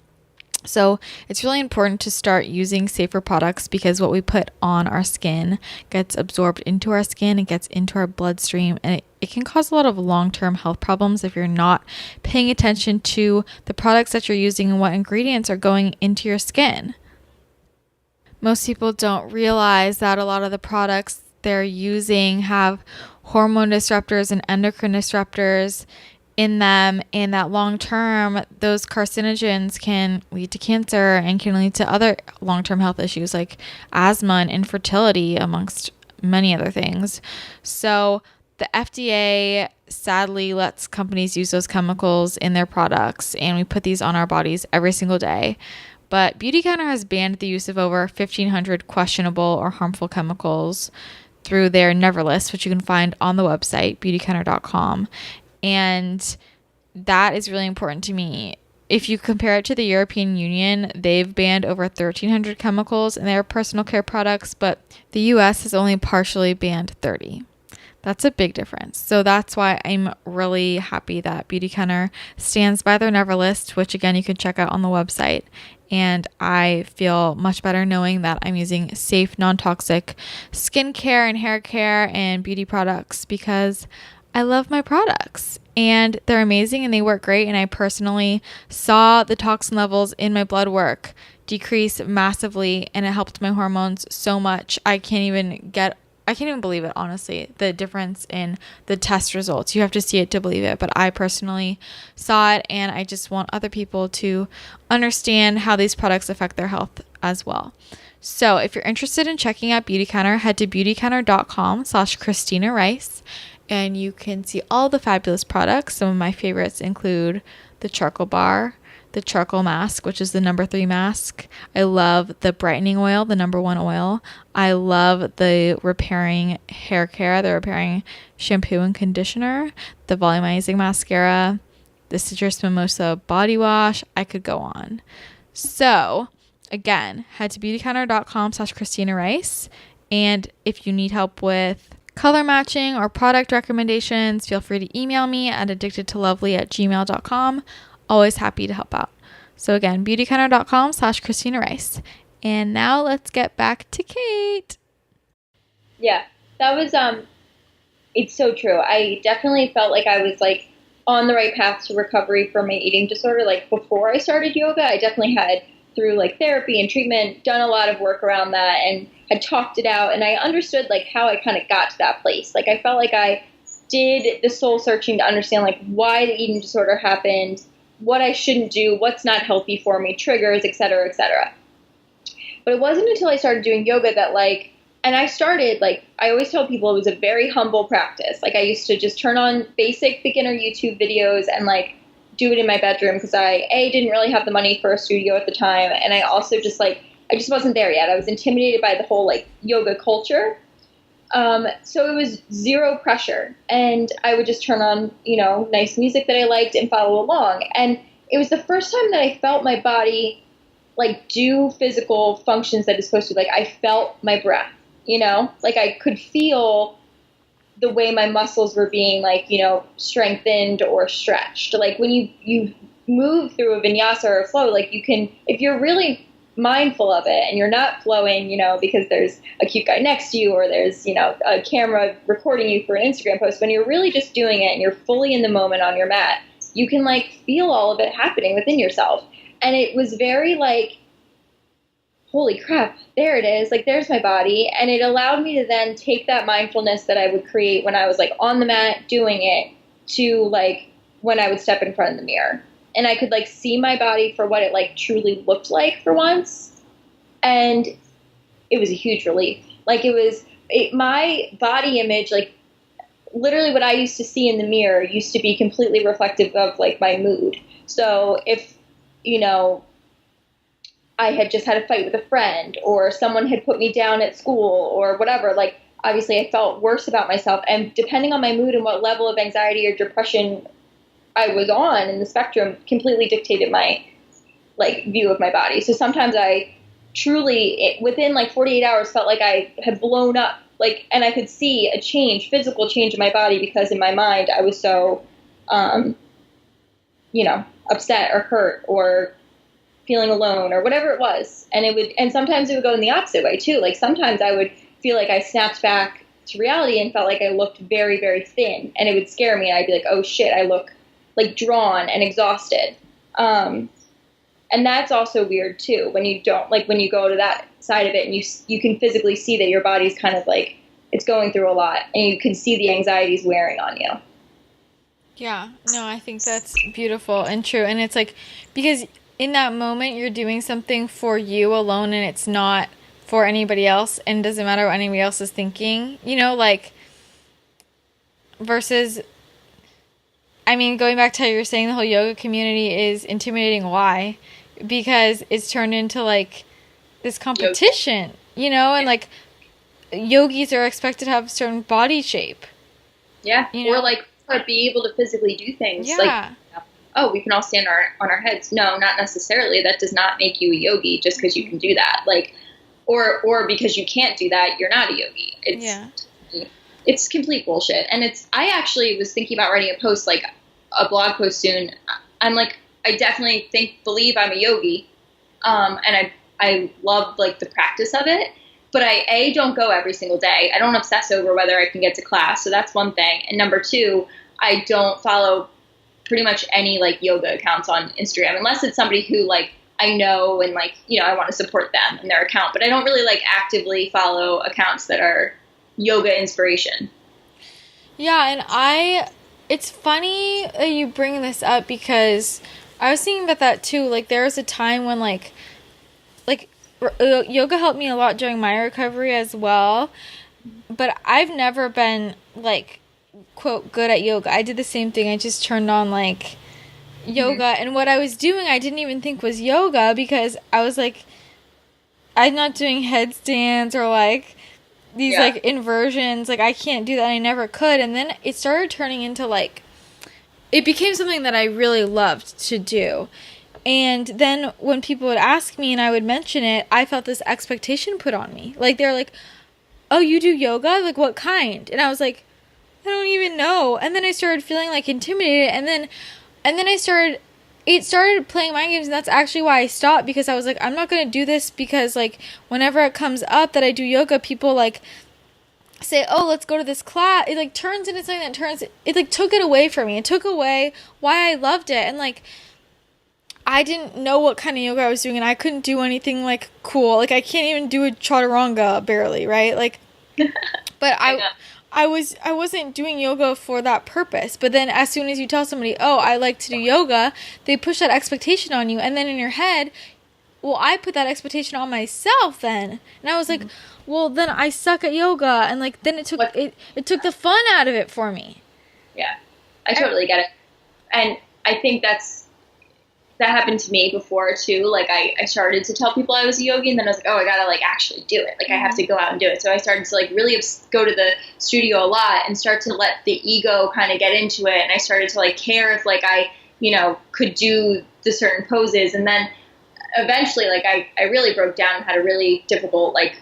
So it's really important to start using safer products, because what we put on our skin gets absorbed into our skin, it gets into our bloodstream, and it can cause a lot of long-term health problems if you're not paying attention to the products that you're using and what ingredients are going into your skin. Most people don't realize that a lot of the products they're using have hormone disruptors and endocrine disruptors in them, and that long term, those carcinogens can lead to cancer and can lead to other long-term health issues like asthma and infertility, amongst many other things. So the FDA sadly lets companies use those chemicals in their products, and we put these on our bodies every single day. But Beautycounter has banned the use of over 1,500 questionable or harmful chemicals through their Never list, which you can find on the website, beautycounter.com. And that is really important to me. If you compare it to the European Union, they've banned over 1,300 chemicals in their personal care products, but the US has only partially banned 30. That's a big difference. So that's why I'm really happy that Beautycounter stands by their Never list, which again, you can check out on the website. And I feel much better knowing that I'm using safe, non-toxic skincare and hair care and beauty products because I love my products and they're amazing and they work great. And I personally saw the toxin levels in my blood work decrease massively, and it helped my hormones so much. I can't even believe it, honestly, the difference in the test results. You have to see it to believe it, but I personally saw it, and I just want other people to understand how these products affect their health as well. So if you're interested in checking out Beautycounter, head to beautycounter.com/Christina Rice, and you can see all the fabulous products. Some of my favorites include the charcoal bar, the charcoal mask, which is the number 3 mask. I love the brightening oil, the number 1 oil. I love the repairing hair care, the repairing shampoo and conditioner, the volumizing mascara, the citrus mimosa body wash. I could go on. So again, head to beautycounter.com/Christina Rice. And if you need help with color matching or product recommendations, feel free to email me at addictedtolovely@gmail.com. Always happy to help out. So again, beautycounter.com/Christina Rice. And now let's get back to Kate. Yeah, that was, it's so true. I definitely felt like I was like on the right path to recovery from my eating disorder. Like before I started yoga, I definitely had, through like therapy and treatment, done a lot of work around that and had talked it out. And I understood like how I kind of got to that place. Like I felt like I did the soul searching to understand like why the eating disorder happened, what I shouldn't do, what's not healthy for me, triggers, et cetera, et cetera. But it wasn't until I started doing yoga that like, and I started like, I always tell people it was a very humble practice. Like I used to just turn on basic beginner YouTube videos and like do it in my bedroom because I didn't really have the money for a studio at the time. And I also just like, I just wasn't there yet. I was intimidated by the whole like yoga culture. So it was zero pressure, and I would just turn on, nice music that I liked and follow along. And it was the first time that I felt my body like do physical functions that it's supposed to. Like I felt my breath, like I could feel the way my muscles were being like, strengthened or stretched. Like when you move through a vinyasa or a flow, like you can, if you're really mindful of it and you're not flowing, because there's a cute guy next to you or there's, a camera recording you for an Instagram post, when you're really just doing it and you're fully in the moment on your mat, you can like feel all of it happening within yourself. And it was very like, holy crap, there it is. Like there's my body. And it allowed me to then take that mindfulness that I would create when I was like on the mat doing it to like when I would step in front of the mirror. And I could like see my body for what it like truly looked like for once. And it was a huge relief. Like my body image, like literally what I used to see in the mirror used to be completely reflective of like my mood. So if, I had just had a fight with a friend or someone had put me down at school or whatever, like obviously I felt worse about myself. And depending on my mood and what level of anxiety or depression I was on in the spectrum completely dictated my like view of my body. So sometimes I truly within like 48 hours felt like I had blown up, like, and I could see a physical change in my body because in my mind I was so, upset or hurt or feeling alone or whatever it was. And sometimes it would go in the opposite way too. Like sometimes I would feel like I snapped back to reality and felt like I looked very, very thin, and it would scare me. And I'd be like, oh shit, I look like drawn and exhausted. And that's also weird too, when you don't, like when you go to that side of it and you can physically see that your body's kind of like, it's going through a lot and you can see the anxieties wearing on you. Yeah, no, I think that's beautiful and true. And it's like, because in that moment, you're doing something for you alone and it's not for anybody else and it doesn't matter what anybody else is thinking, like, versus, I mean, going back to how you were saying the whole yoga community is intimidating. Why? Because it's turned into like this competition, and like yogis are expected to have a certain body shape. Yeah. Or like be able to physically do things. Yeah. Like, oh, we can all stand on our heads. No, not necessarily. That does not make you a yogi just because you can do that. Like, or because you can't do that, you're not a yogi. It's complete bullshit. And I actually was thinking about writing a post, like a blog post soon. I'm like, I definitely believe I'm a yogi. And I love like the practice of it. But I don't go every single day. I don't obsess over whether I can get to class. So that's one thing. And number two, I don't follow pretty much any like yoga accounts on Instagram unless it's somebody who like I know and like, I want to support them and their account. But I don't really like actively follow accounts that are yoga inspiration. Yeah, and it's funny that you bring this up because I was thinking about that too. Like there was a time when like yoga helped me a lot during my recovery as well, but I've never been like quote good at yoga. I did the same thing. I just turned on like yoga, and what I was doing I didn't even think was yoga because I was like, I'm not doing headstands or like these like inversions. Like I can't do that. I never could. And then it started turning into like, it became something that I really loved to do. And then when people would ask me and I would mention it, I felt this expectation put on me. Like, they're like, oh, you do yoga? Like, what kind? And I was like, I don't even know. And then I started feeling, like, intimidated. And then it started playing mind games. And that's actually why I stopped. Because I was like, I'm not going to do this because, like, whenever it comes up that I do yoga, people, like, say, oh, let's go to this class. It, like, turns into something that it, like, took it away from me. It took away why I loved it. And, like, I didn't know what kind of yoga I was doing, and I couldn't do anything, like, cool. Like, I can't even do a chaturanga, barely, right? Like, but I wasn't doing yoga for that purpose. But then as soon as you tell somebody, oh, I like to do yoga, they push that expectation on you. And then in your head, well, I put that expectation on myself then. And I was like, well, then I suck at yoga. And, like, then it took the fun out of it for me. Yeah, I totally get it. And I think that happened to me before too. Like I started to tell people I was a yogi, and then I was like, oh, I gotta like actually do it. Like I have to go out and do it. So I started to like really go to the studio a lot and start to let the ego kind of get into it. And I started to like care if like I, could do the certain poses. And then eventually like I really broke down and had a really difficult like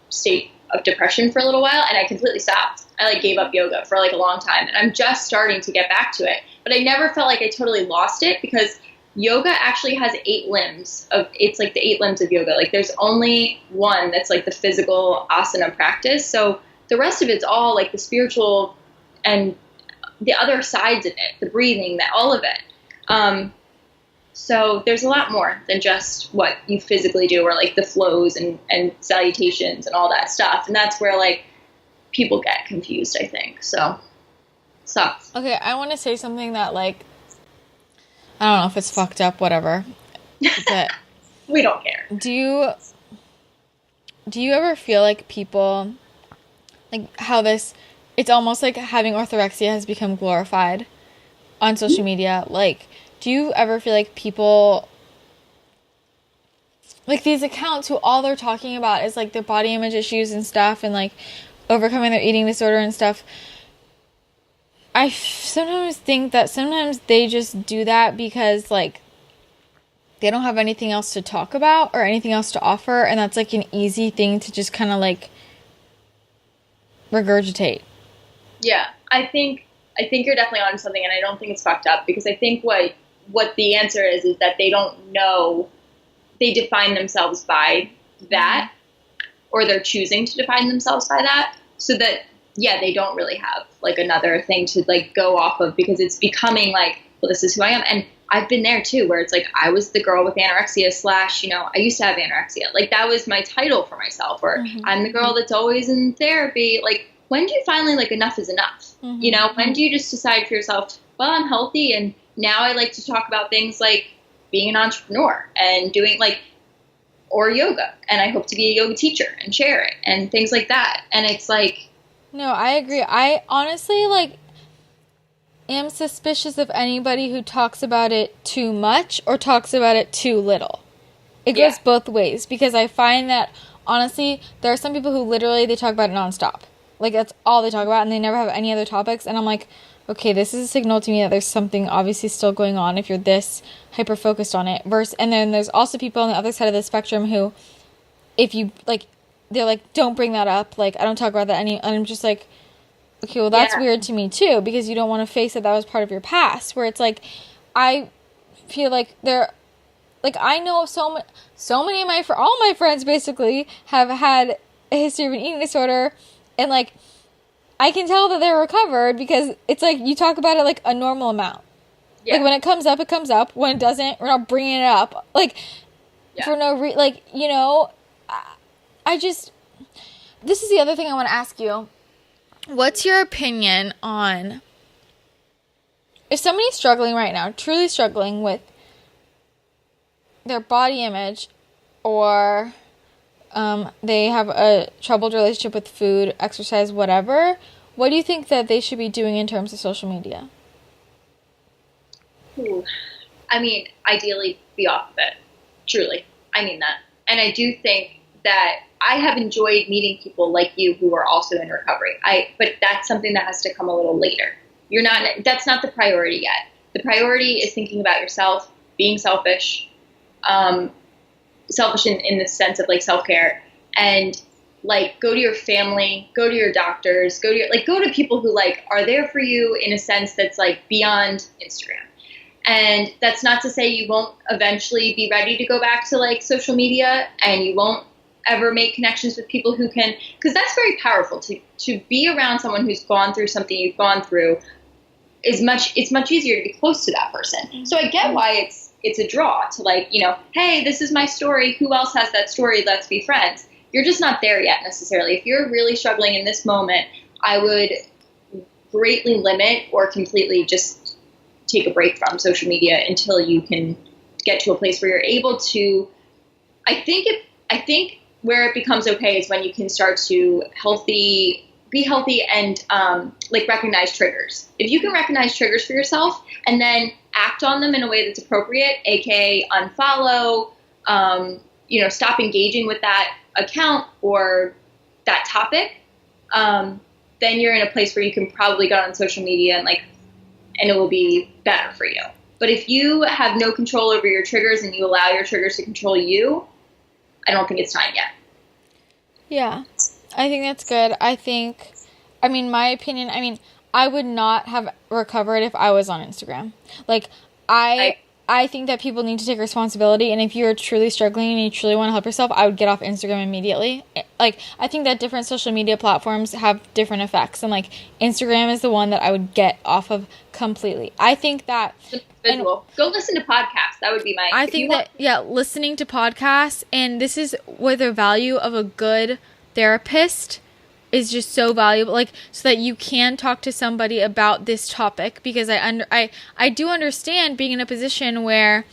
state of depression for a little while. And I completely stopped. I like gave up yoga for like a long time, and I'm just starting to get back to it. But I never felt like I totally lost it because yoga actually has 8 limbs it's like the 8 limbs of yoga. Like there's only one that's like the physical asana practice. So the rest of it's all like the spiritual and the other sides of it, the breathing, all of it. So there's a lot more than just what you physically do or like the flows and salutations and all that stuff. And that's where like people get confused, I think. So sucks. Okay, I want to say something that like, I don't know if it's fucked up, whatever. But we don't care. Do you ever feel like people, like how it's almost like having orthorexia has become glorified on social media? Like, do you ever feel like people, like these accounts who all they're talking about is like their body image issues and stuff and like overcoming their eating disorder and stuff? I sometimes think that sometimes they just do that because, like, they don't have anything else to talk about or anything else to offer, and that's, like, an easy thing to just kind of, like, regurgitate. Yeah, I think you're definitely on something, and I don't think it's fucked up, because I think what the answer is that they don't know, they define themselves by that, or they're choosing to define themselves by that, so that yeah, they don't really have like another thing to like go off of, because it's becoming like, well, this is who I am. And I've been there too, where it's like, I was the girl with anorexia / I used to have anorexia. Like that was my title for myself, or I'm the girl that's always in therapy. Like, when do you finally like enough is enough? When do you just decide for yourself, well, I'm healthy, and now I like to talk about things like being an entrepreneur and doing like, or yoga, and I hope to be a yoga teacher and share it and things like that. And it's like, No, I agree. I honestly, like, am suspicious of anybody who talks about it too much or talks about it too little. It goes both ways, because I find that, honestly, there are some people who literally, they talk about it nonstop. Like, that's all they talk about, and they never have any other topics, and I'm like, okay, this is a signal to me that there's something obviously still going on if you're this hyper-focused on it. And then there's also people on the other side of the spectrum who, if you, like, they're like, don't bring that up, like, I don't talk about that and I'm just like, okay, well, that's weird to me, too, because you don't want to face that was part of your past, where it's like, I feel like like, I know so many of all my friends basically have had a history of an eating disorder, and, like, I can tell that they're recovered because it's like you talk about it like a normal amount. Yeah. Like, when it comes up, it comes up. When it doesn't, we're not bringing it up. Like, for no reason. Like, you know, I just... This is the other thing I want to ask you. What's your opinion on... If somebody's struggling right now, truly struggling with their body image, or they have a troubled relationship with food, exercise, whatever, what do you think that they should be doing in terms of social media? Ooh. I mean, ideally be off of it. Truly. I mean that. And I do think that I have enjoyed meeting people like you who are also in recovery. But that's something that has to come a little later. That's not the priority yet. The priority is thinking about yourself, being selfish, selfish in the sense of like self-care, and like go to your family, go to your doctors, go to people who like are there for you in a sense that's like beyond Instagram. And that's not to say you won't eventually be ready to go back to like social media, and you won't ever make connections with people who can, because that's very powerful to be around someone who's gone through something you've gone through. It's much easier to be close to that person. So I get why it's a draw to like, you know, hey, this is my story. Who else has that story? Let's be friends. You're just not there yet necessarily. If you're really struggling in this moment, I would greatly limit or completely just take a break from social media until you can get to a place where you're able to. I think where it becomes okay is when you can start to be healthy and like recognize triggers. If you can recognize triggers for yourself and then act on them in a way that's appropriate, aka unfollow, stop engaging with that account or that topic, then you're in a place where you can probably go on social media and it will be better for you. But if you have no control over your triggers and you allow your triggers to control you, I don't think it's time yet. Yeah, I think that's good. My opinion, I would not have recovered if I was on Instagram. Like, I think that people need to take responsibility, and if you're truly struggling and you truly want to help yourself, I would get off Instagram immediately. Like, I think that different social media platforms have different effects, and, like, Instagram is the one that I would get off of completely. I think that... Visual. Go listen to podcasts. That would be my... I think that, listening to podcasts, and this is where the value of a good therapist is just so valuable, like, so that you can talk to somebody about this topic, because I do understand being in a position where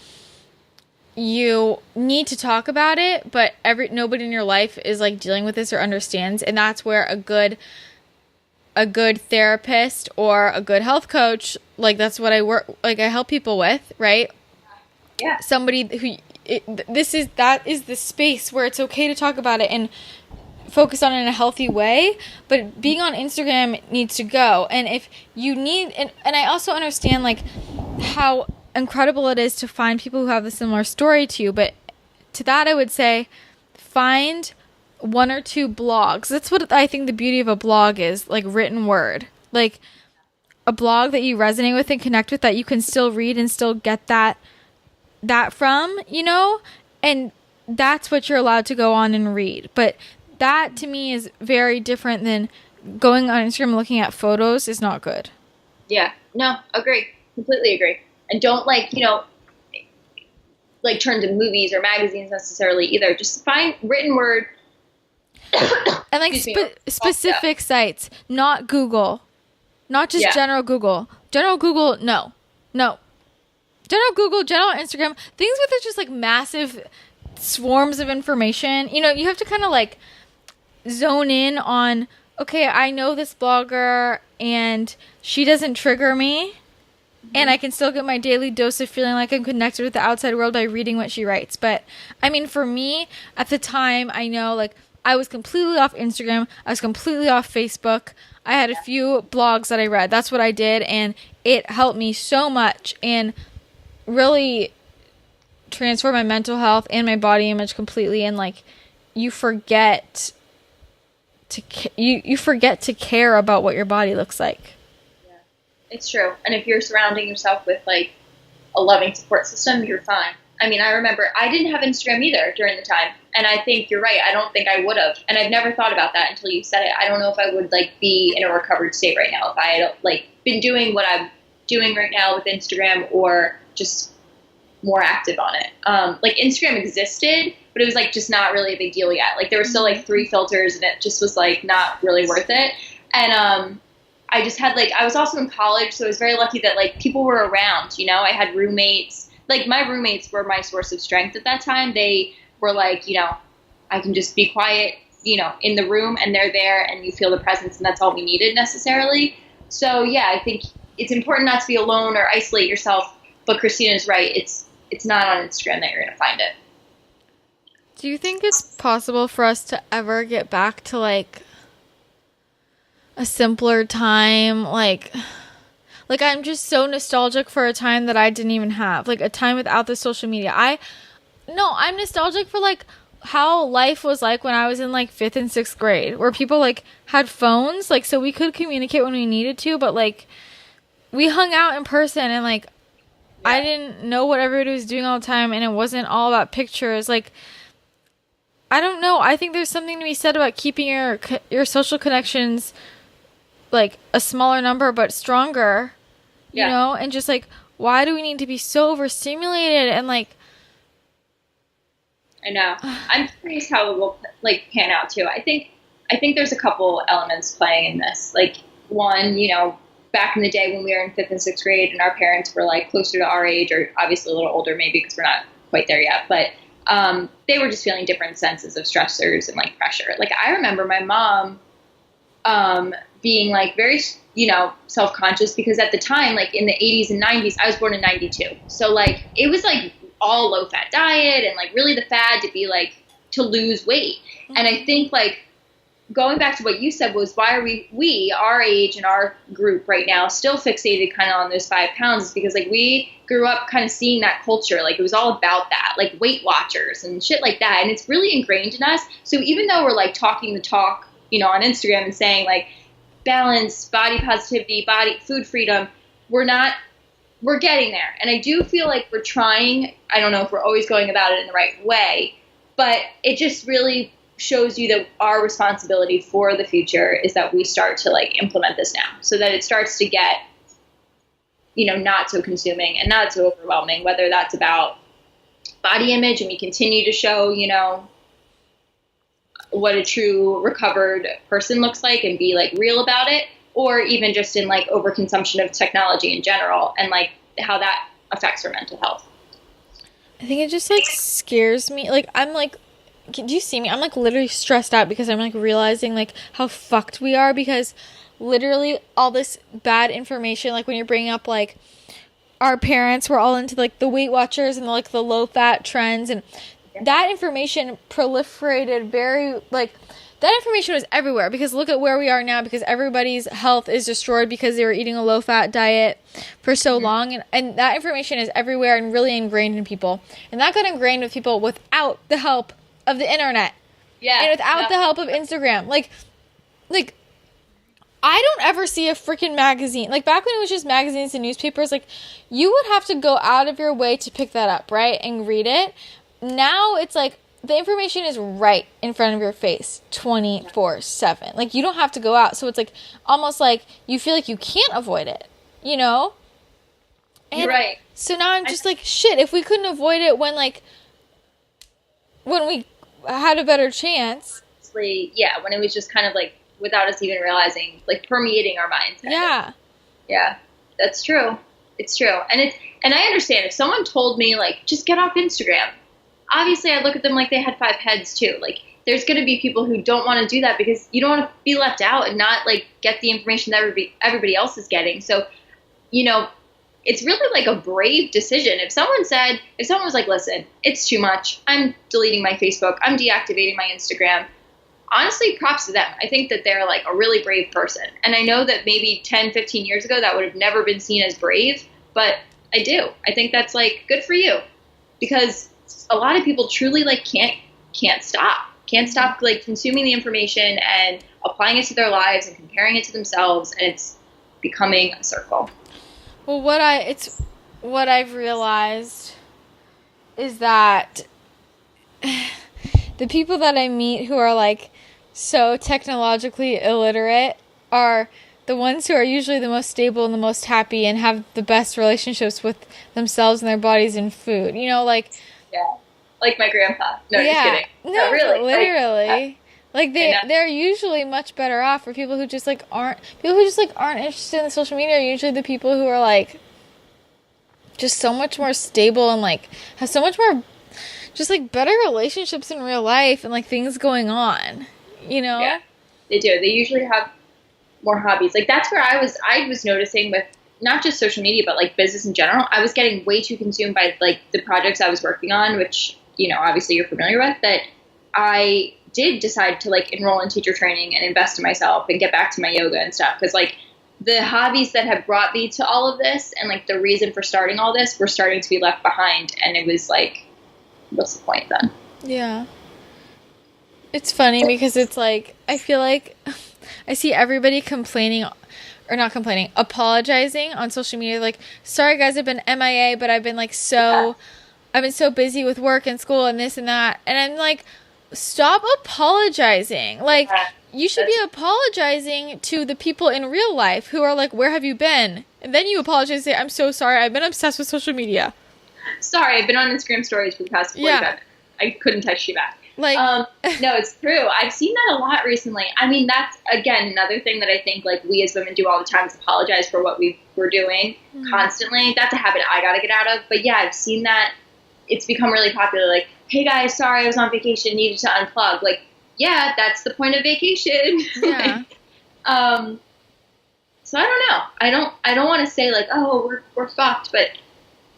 you need to talk about it, but nobody in your life is like dealing with this or understands, and that's where a good therapist or a good health coach, like, that's what I help people with, right? Yeah. Somebody who that is the space where it's okay to talk about it and focus on it in a healthy way, but being on Instagram needs to go. And if you need, and I also understand like how incredible it is to find people who have a similar story to you, but to that I would say find one or two blogs. That's what I think the beauty of a blog is, like written word, like a blog that you resonate with and connect with, that you can still read and still get that from, and that's what you're allowed to go on and read. But that to me is very different than going on Instagram and looking at photos is not good. Yeah, no, agree. Completely agree. And don't turn to movies or magazines necessarily either. Just find written word. And like specific sites, not Google. Not just general Google. General Google, no. General Google, general Instagram, things with just like massive swarms of information. You know, you have to kind of like zone in on, okay, I know this blogger and she doesn't trigger me. And I can still get my daily dose of feeling like I'm connected with the outside world by reading what she writes. But, I mean, for me, at the time, I know, like, I was completely off Instagram. I was completely off Facebook. I had a few blogs that I read. That's what I did. And it helped me so much and really transformed my mental health and my body image completely. And, like, you forget to care about what your body looks like. It's true. And if you're surrounding yourself with, like, a loving support system, you're fine. I mean, I remember I didn't have Instagram either during the time. And I think you're right. I don't think I would have. And I've never thought about that until you said it. I don't know if I would, like, be in a recovered state right now if I had, like, been doing what I'm doing right now with Instagram or just more active on it. Like, Instagram existed, but it was, like, just not really a big deal yet. Like, there were still, like, 3 filters, and it just was, like, not really worth it. And, I just had, like, I was also in college, so I was very lucky that, like, people were around, you know? I had roommates. Like, my roommates were my source of strength at that time. They were like, you know, I can just be quiet, you know, in the room, and they're there, and you feel the presence, and that's all we needed necessarily. So, yeah, I think it's important not to be alone or isolate yourself, but Christina's right. It's not on Instagram that you're going to find it. Do you think it's possible for us to ever get back to, like, a simpler time? Like I'm just so nostalgic for a time that I didn't even have, like a time without the social media. I'm nostalgic for like how life was like when I was in like 5th and 6th grade, where people like had phones, like, so we could communicate when we needed to, but like we hung out in person, and like I didn't know what everybody was doing all the time, and it wasn't all about pictures. Like, I don't know. I think there's something to be said about keeping your social connections like a smaller number but stronger, you know? And just like, why do we need to be so overstimulated? And like, I know. I'm curious how it will like pan out too. I think there's a couple elements playing in this. Like, one, you know, back in the day when we were in 5th and 6th grade and our parents were like closer to our age, or obviously a little older maybe because we're not quite there yet, but they were just feeling different senses of stressors and like pressure. Like, I remember my mom being like very, you know, self-conscious because at the time, like in the 80s and 90s, I was born in 92. So like, it was like all low fat diet and like really the fad to be like, to lose weight. Mm-hmm. And I think like going back to what you said was, why are we our age and our group right now still fixated kind of on those 5 pounds, is because like we grew up kind of seeing that culture. Like, it was all about that, like Weight Watchers and shit like that. And it's really ingrained in us. So even though we're like talking the talk, you know, on Instagram and saying like balance, body positivity, food freedom, we're getting there. And I do feel like we're trying. I don't know if we're always going about it in the right way, but it just really shows you that our responsibility for the future is that we start to like implement this now, so that it starts to get, you know, not so consuming and not so overwhelming, whether that's about body image and we continue to show, you know, what a true recovered person looks like and be like real about it, or even just in like overconsumption of technology in general and like how that affects our mental health. I think it just like scares me. Like, I'm like, do you see me? I'm like literally stressed out because I'm like realizing like how fucked we are, because literally all this bad information, like when you're bringing up like our parents were all into like the Weight Watchers and like the low fat trends, and that information proliferated very, like, that information was everywhere, because look at where we are now, because everybody's health is destroyed because they were eating a low-fat diet for so long, and that information is everywhere and really ingrained in people. And that got ingrained with people without the help of the internet. Yeah. And without the help of Instagram. Like, I don't ever see a freaking magazine. Like, back when it was just magazines and newspapers, like, you would have to go out of your way to pick that up, right, and read it. Now it's like the information is right in front of your face 24/7. Like, you don't have to go out. So it's like almost like you feel like you can't avoid it, you know? And you're right. So now I'm just like, shit, if we couldn't avoid it when we had a better chance. Yeah, when it was just kind of like without us even realizing, like permeating our minds. Yeah. Yeah, that's true. It's true. And I understand if someone told me like, just get off Instagram, obviously I look at them like they had 5 heads too. Like there's going to be people who don't want to do that because you don't want to be left out and not like get the information that everybody else is getting. So, it's really like a brave decision. If someone was like, listen, it's too much, I'm deleting my Facebook, I'm deactivating my Instagram, honestly, props to them. I think that they're like a really brave person. And I know that maybe 10, 15 years ago, that would have never been seen as brave, but I do. I think that's like good for you because a lot of people truly like can't stop like consuming the information and applying it to their lives and comparing it to themselves. And it's becoming a circle. Well, what I've realized is that the people that I meet who are like so technologically illiterate are the ones who are usually the most stable and the most happy and have the best relationships with themselves and their bodies and food. Yeah, like my grandpa. No, yeah. Just kidding. No, really. Literally. Like they're usually much better off. For people who just like aren't interested in the social media are usually the people who are like just so much more stable and like have so much more just like better relationships in real life and like things going on. Yeah, they do. They usually have more hobbies. Like that's where I was noticing with not just social media but like business in general. I was getting way too consumed by like the projects I was working on, which obviously you're familiar with, that I did decide to like enroll in teacher training and invest in myself and get back to my yoga and stuff. Cause like the hobbies that have brought me to all of this and like the reason for starting all this were starting to be left behind. And it was like, what's the point then? Yeah. It's funny because it's like, I feel like I see everybody apologizing on social media. Like, sorry guys, I've been MIA, but I've been like I've been so busy with work and school and this and that. And I'm like, stop apologizing. Like, you should be apologizing to the people in real life who are like, where have you been? And then you apologize and say, I'm so sorry. I've been obsessed with social media. Sorry, I've been on Instagram stories for the past 45 minutes. I couldn't text you back. Like, no, it's true. I've seen that a lot recently. I mean, that's, again, another thing that I think like we as women do all the time is apologize for what we're doing constantly. That's a habit I got to get out of. But yeah, I've seen that. It's become really popular. Like, hey guys, sorry, I was on vacation, needed to unplug. Like, yeah, that's the point of vacation. Yeah. So I don't know. I don't want to say like, oh, we're fucked, but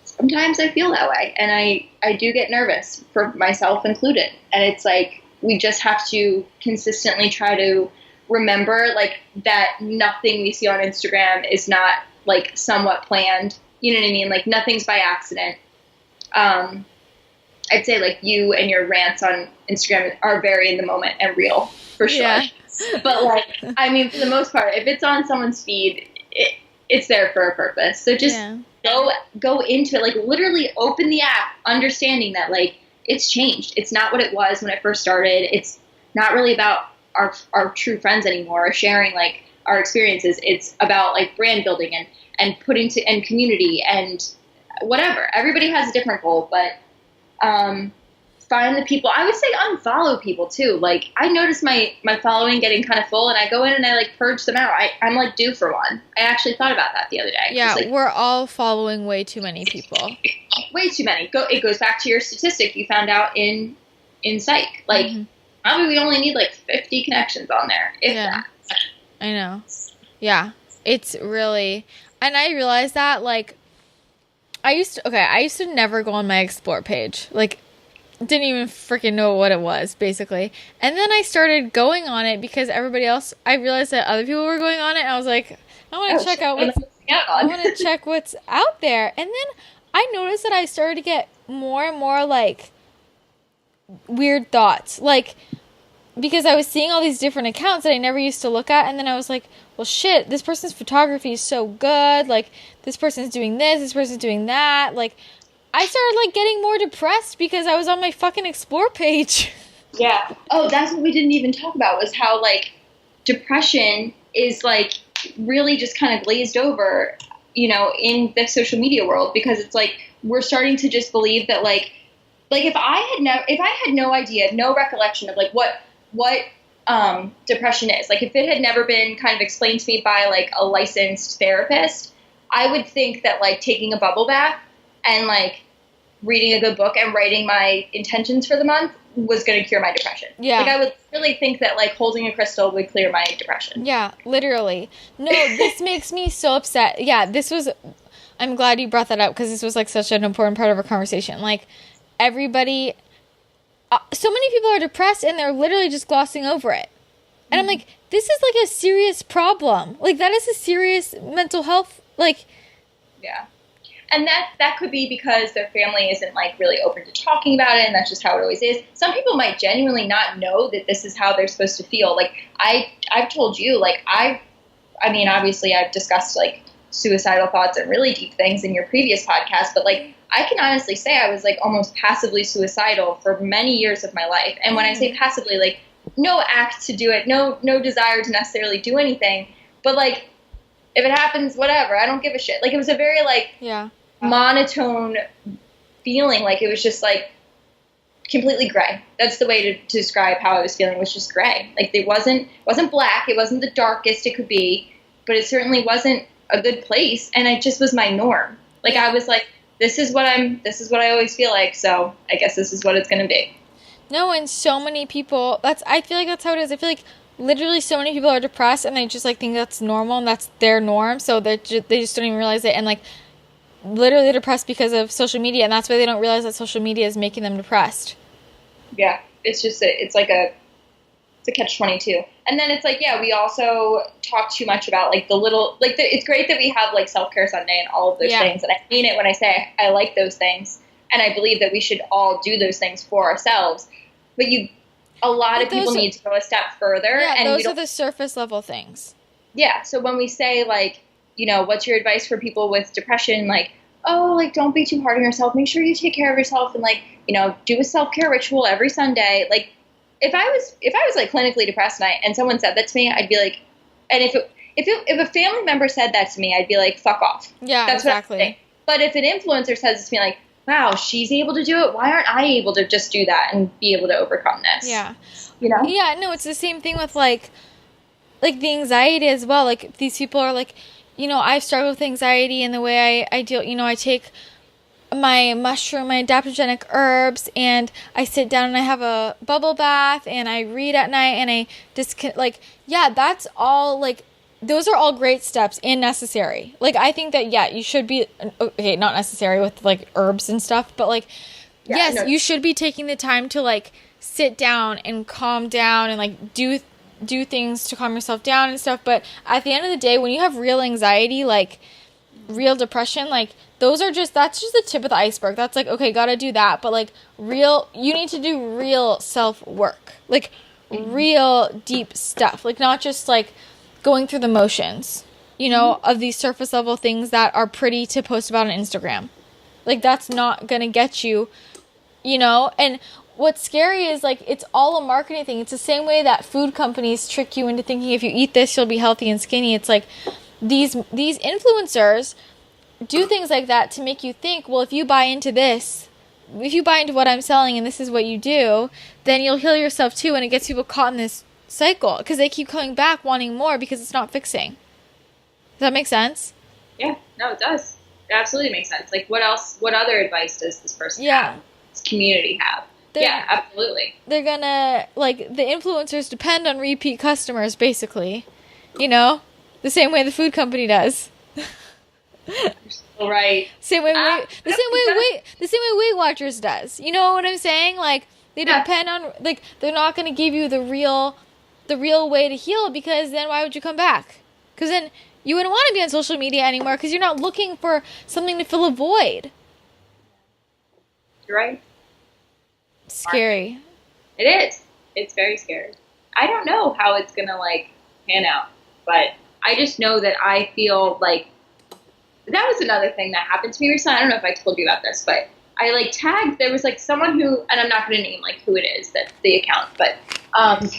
sometimes I feel that way, and I do get nervous, for myself included. And it's like we just have to consistently try to remember like that nothing we see on Instagram is not like somewhat planned. You know what I mean? Like nothing's by accident. I'd say like you and your rants on Instagram are very in the moment and real, for sure. Yeah. But like, I mean, for the most part, if it's on someone's feed, it's there for a purpose. So just go into it, like literally open the app, understanding that like it's changed. It's not what it was when it first started. It's not really about our true friends anymore, or sharing like our experiences. It's about like brand building and putting and community and whatever. Everybody has a different goal, but find the people. I would say unfollow people too. Like I noticed my following getting kind of full, and I go in and I like purge them out. I'm like due for one. I actually thought about that the other day. Yeah, like, we're all following way too many people. Way too many. It goes back to your statistic you found out in psych. Like probably we only need like 50 connections on there. If that. I know. Yeah, it's really, and I realized that like I used to never go on my explore page. Like, didn't even freaking know what it was, basically. And then I started going on it because I realized that other people were going on it, and I was like, I want to check what's out there. And then I noticed that I started to get more and more like weird thoughts, like because I was seeing all these different accounts that I never used to look at, and then I was like, well, shit, this person's photography is so good, like, this person's doing this person's doing that, like, I started, like, getting more depressed because I was on my fucking explore page. Yeah. Oh, that's what we didn't even talk about, was how, like, depression is, like, really just kind of glazed over, in the social media world, because it's, like, we're starting to just believe that, like if I had no idea, no recollection of, like, what depression is, like if it had never been kind of explained to me by like a licensed therapist, I would think that like taking a bubble bath and like reading a good book and writing my intentions for the month was going to cure my depression. Yeah. Like I would really think that like holding a crystal would clear my depression. Yeah, literally. No, this makes me so upset. Yeah, I'm glad you brought that up because this was like such an important part of our conversation. Like everybody, so many people are depressed and they're literally just glossing over it. And I'm like, this is like a serious problem. Like that is a serious mental health, like. Yeah. And that could be because their family isn't like really open to talking about it, and that's just how it always is. Some people might genuinely not know that this is how they're supposed to feel. Like I've told you, like I mean, obviously I've discussed like suicidal thoughts and really deep things in your previous podcast, but like I can honestly say I was like almost passively suicidal for many years of my life. And when I say passively, like no act to do it, no desire to necessarily do anything, but like if it happens, whatever, I don't give a shit. Like it was a very like monotone feeling. Like it was just like completely gray. That's the way to describe how I was feeling, was just gray. Like it wasn't black, it wasn't the darkest it could be, but it certainly wasn't a good place, and it just was my norm. Like I was like, this is what I always feel like, so I guess this is what it's gonna be. No, and so many people, I feel like that's how it is. I feel like literally so many people are depressed and they just like think that's normal and that's their norm, so they just don't even realize it, and like literally depressed because of social media, and that's why they don't realize that social media is making them depressed. Yeah, it's just it's a catch-22. And then it's like, yeah, we also talk too much about like the little, like it's great that we have like Self-Care Sunday and all of those things, and I mean it when I say I like those things, and I believe that we should all do those things for ourselves, but a lot of people need to go a step further. Yeah, and those are the surface level things. Yeah, so when we say like, you know, what's your advice for people with depression? Like, oh, like, don't be too hard on yourself. Make sure you take care of yourself and, like, you know, do a self-care ritual every Sunday. Like, if I was like clinically depressed and someone said that to me, I'd be like, and if a family member said that to me, I'd be like, fuck off. Yeah, that's exactly. What I'm saying. But if an influencer says it to me, like, wow, she's able to do it, why aren't I able to just do that and be able to overcome this? Yeah. You know? Yeah, no, it's the same thing with, like the anxiety as well. Like, these people are like, you know, I've struggled with anxiety, and the way I deal, you know, I take my adaptogenic herbs, and I sit down and I have a bubble bath, and I read at night, and I just, like, yeah, that's all, like, those are all great steps and necessary. Like, I think that, yeah, you should be, okay, not necessary with, like, herbs and stuff, but, like, yes, you should be taking the time to, like, sit down and calm down and, like, do things to calm yourself down and stuff. But at the end of the day, when you have real anxiety, like, real depression, like, that's just the tip of the iceberg. That's like, okay, gotta do that. But, like, you need to do real self-work. Like, real deep stuff. Like, not just, like, going through the motions, you know, of these surface level things that are pretty to post about on Instagram. Like, that's not gonna get you, you know? And what's scary is, like, it's all a marketing thing. It's the same way that food companies trick you into thinking if you eat this, you'll be healthy and skinny. It's like these influencers do things like that to make you think, well, if you buy into this, if you buy into what I'm selling and this is what you do, then you'll heal yourself too. And it gets people caught in this cycle because they keep coming back wanting more because it's not fixing. Does that make sense? Yeah, no, it does. It absolutely makes sense. Like, what other advice does this person have? This community have? Yeah, absolutely. They're gonna, like, the influencers depend on repeat customers, basically. You know? The same way the food company does. Right. The same way Weight Watchers does. You know what I'm saying? Like, they depend on, like, they're not gonna give you the real way to heal, because then why would you come back? Because then you wouldn't want to be on social media anymore because you're not looking for something to fill a void. You're right. Scary. It is. It's very scary. I don't know how it's gonna, like, pan out, but I just know that I feel like that was another thing that happened to me recently. I don't know if I told you about this, but I, like, tagged, there was, like, someone who, and I'm not gonna name, like, who it is, that's the account, but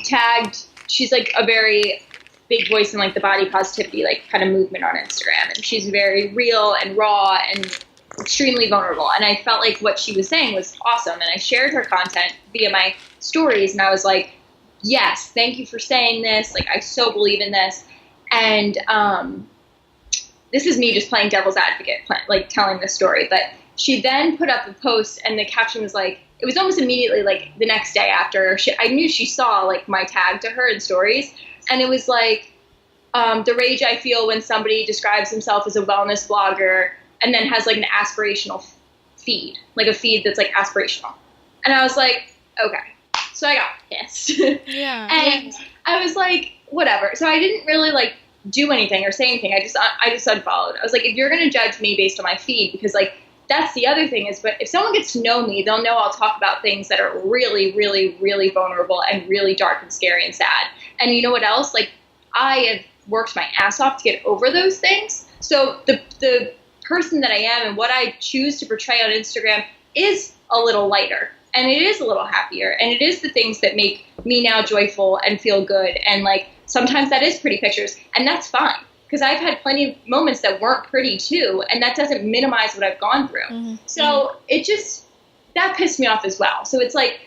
tagged, she's, like, a very big voice in, like, the body positivity, like, kind of movement on Instagram, and she's very real and raw and extremely vulnerable, and I felt like what she was saying was awesome, and I shared her content via my stories, and I was like, yes, thank you for saying this, like, I so believe in this. And this is me just playing devil's advocate, like telling this story, but she then put up a post and the caption was like, it was almost immediately like the next day after I knew she saw like my tag to her in stories. And it was like, the rage I feel when somebody describes himself as a wellness blogger and then has like an aspirational feed, like a feed that's like aspirational. And I was like, okay. So I got pissed. Yeah. And I was like, whatever. So I didn't really like do anything or say anything. I just unfollowed. I was like, if you're going to judge me based on my feed, because like, that's the other thing is, but if someone gets to know me, they'll know I'll talk about things that are really, really, really vulnerable and really dark and scary and sad. And you know what else? Like, I have worked my ass off to get over those things. So the person that I am and what I choose to portray on Instagram is a little lighter and it is a little happier. And it is the things that make me now joyful and feel good. And like, sometimes that is pretty pictures and that's fine. Because I've had plenty of moments that weren't pretty too, and that doesn't minimize what I've gone through. Mm-hmm. So it just, that pissed me off as well. So it's like,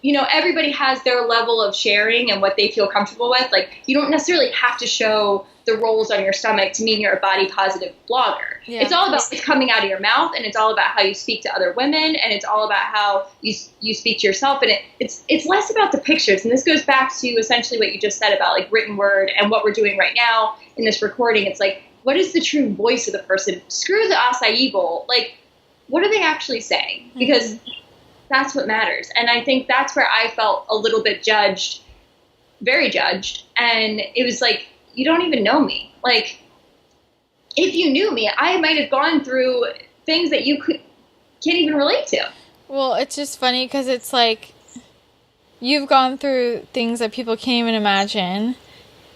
you know, everybody has their level of sharing and what they feel comfortable with. Like, you don't necessarily have to show the rolls on your stomach to mean you're a body positive blogger. Yeah. It's all about what's coming out of your mouth, and it's all about how you speak to other women, and it's all about how you speak to yourself. And it's less about the pictures. And this goes back to essentially what you just said about like written word and what we're doing right now in this recording. It's like, what is the true voice of the person? Screw the acai bowl. Like, what are they actually saying? Because that's what matters. And I think that's where I felt a little bit judged, very judged. And it was like, you don't even know me. Like, if you knew me, I might have gone through things that you can't even relate to. Well, it's just funny because it's like you've gone through things that people can't even imagine.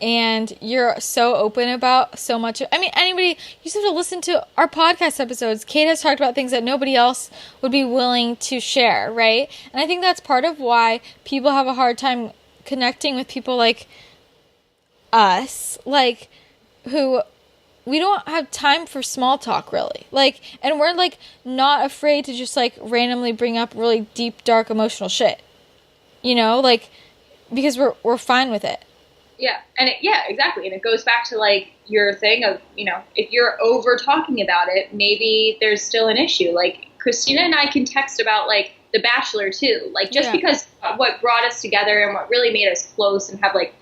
And you're so open about so much. I mean, anybody, you just have to listen to our podcast episodes. Kate has talked about things that nobody else would be willing to share, right? And I think that's part of why people have a hard time connecting with people like us, like, who we don't have time for small talk, really. Like, and we're, like, not afraid to just, like, randomly bring up really deep, dark, emotional shit. You know? Like, because we're fine with it. Yeah, and exactly. And it goes back to like your thing of, you know, if you're over talking about it, maybe there's still an issue. Like Christina and I can text about like The Bachelor too. Like just because what brought us together and what really made us close and have like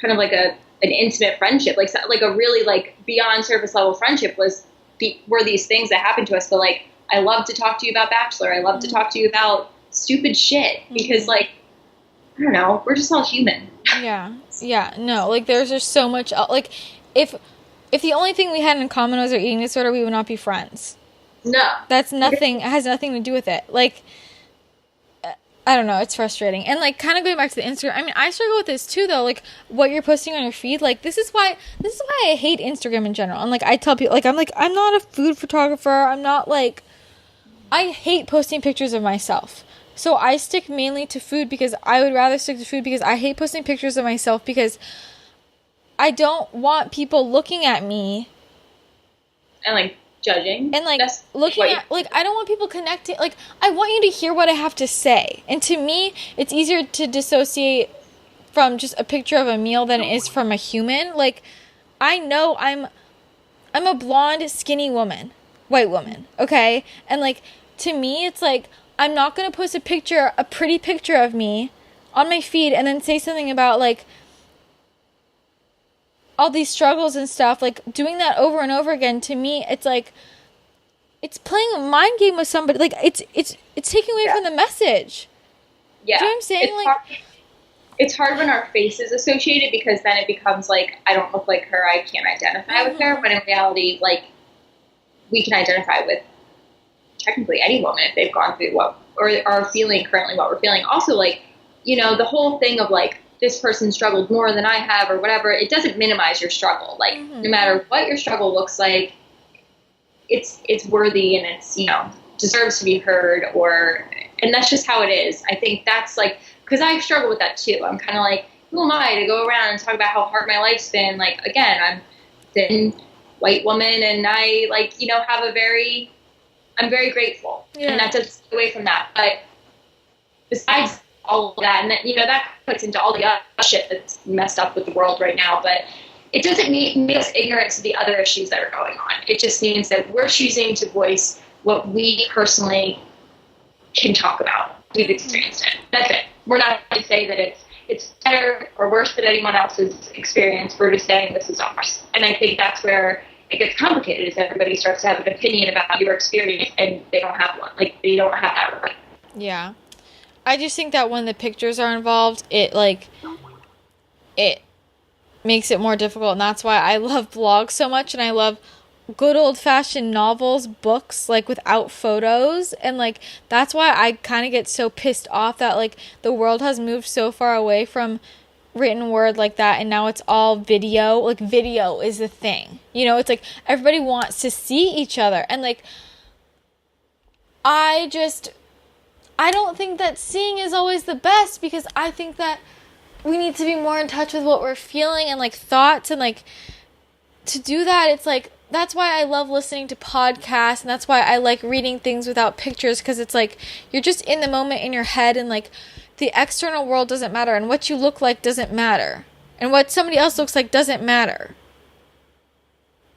kind of like an intimate friendship, like a really like beyond surface level friendship were these things that happened to us. But like, I love to talk to you about Bachelor. I love to talk to you about stupid shit because like, I don't know, we're just all human. Yeah, no, like, there's just so much, like, if the only thing we had in common was our eating disorder, we would not be friends. No. It has nothing to do with it. Like, I don't know, it's frustrating. And, like, kind of going back to the Instagram, I mean, I struggle with this, too, though, like, what you're posting on your feed, like, this is why I hate Instagram in general. And, like, I tell people, like, I'm not a food photographer, I'm not, like, I hate posting pictures of myself. So I stick mainly to food because I would rather stick to food because I hate posting pictures of myself because I don't want people looking at me. And, like, judging. And, like, looking at, like, I don't want people connecting. Like, I want you to hear what I have to say. And to me, it's easier to dissociate from just a picture of a meal than it is from a human. Like, I know I'm a blonde, skinny woman. White woman. Okay? And, like, to me, it's like, I'm not going to post a pretty picture of me on my feed and then say something about, like, all these struggles and stuff. Like, doing that over and over again, to me, it's like, it's playing a mind game with somebody. Like, it's taking away from the message. Yeah. Do you know what I'm saying? It's hard when our face is associated because then it becomes like, I don't look like her, I can't identify with her. When in reality, like, we can identify with technically any woman if they've gone through what or are feeling currently what we're feeling. Also, like, you know, the whole thing of like, this person struggled more than I have or whatever, it doesn't minimize your struggle. Like, no matter what your struggle looks like, it's worthy and it's, you know, deserves to be heard, and that's just how it is. I think that's like, because I struggle with that too. I'm kind of like, who am I to go around and talk about how hard my life's been? Like, again, I'm a thin white woman and I, like, you know, I'm very grateful, and that doesn't take away from that. But besides all of that, and that, you know, that puts into all the other shit that's messed up with the world right now. But it doesn't make us ignorant to the other issues that are going on. It just means that we're choosing to voice what we personally can talk about. We've experienced it. That's it. We're not going to say that it's better or worse than anyone else's experience. We're just saying this is ours. And I think that's where it gets complicated, is everybody starts to have an opinion about your experience and they don't have one. Like, they don't have that right. Yeah. I just think that when the pictures are involved, it makes it more difficult, and that's why I love blogs so much, and I love good old-fashioned novels, books, like, without photos, and, like, that's why I kind of get so pissed off that, like, the world has moved so far away from written word like that, and now it's all video. Like, video is the thing. You know, it's like everybody wants to see each other, and, like, I don't think that seeing is always the best, because I think that we need to be more in touch with what we're feeling and, like, thoughts, and, like, to do that, it's like, that's why I love listening to podcasts, and that's why I like reading things without pictures, because it's like, you're just in the moment in your head, and, like, the external world doesn't matter, and what you look like doesn't matter, and what somebody else looks like doesn't matter.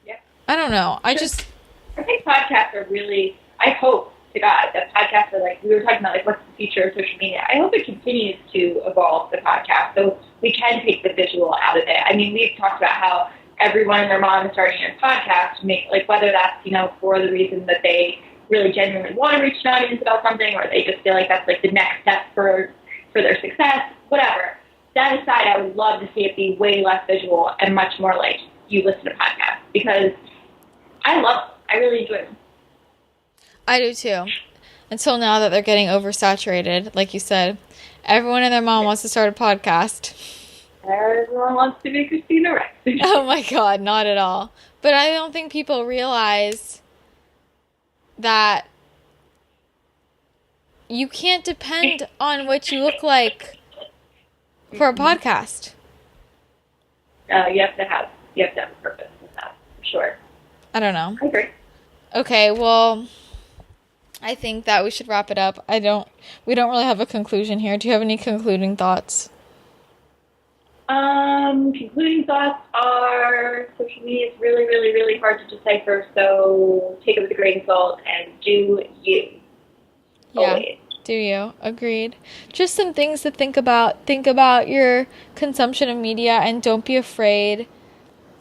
Yeah. I don't know. I think podcasts are really, I hope to God that podcasts are, like, we were talking about, like, what's the future of social media. I hope it continues to evolve, the podcast, so we can take the visual out of it. I mean, we've talked about how everyone and their mom is starting a podcast, like, whether that's, you know, for the reason that they really genuinely want to reach an audience about something, or they just feel like that's, like, the next step for their success, whatever. That aside, I would love to see it be way less visual and much more like you listen to podcasts, because I love them. I really enjoy them. I do too. Until now that they're getting oversaturated, like you said. Everyone and their mom wants to start a podcast. Everyone wants to be Christina Rex. Oh my God, not at all. But I don't think people realize that you can't depend on what you look like for a podcast. You have to have a purpose with that, for sure. I don't know. I agree. Okay, well, I think that we should wrap it up. We don't really have a conclusion here. Do you have any concluding thoughts? Concluding thoughts are social media is really, really, really hard to decipher, so take it with a grain of salt and do you. Yeah, always. Do you. Agreed. Just some things to think about. Think about your consumption of media, and don't be afraid.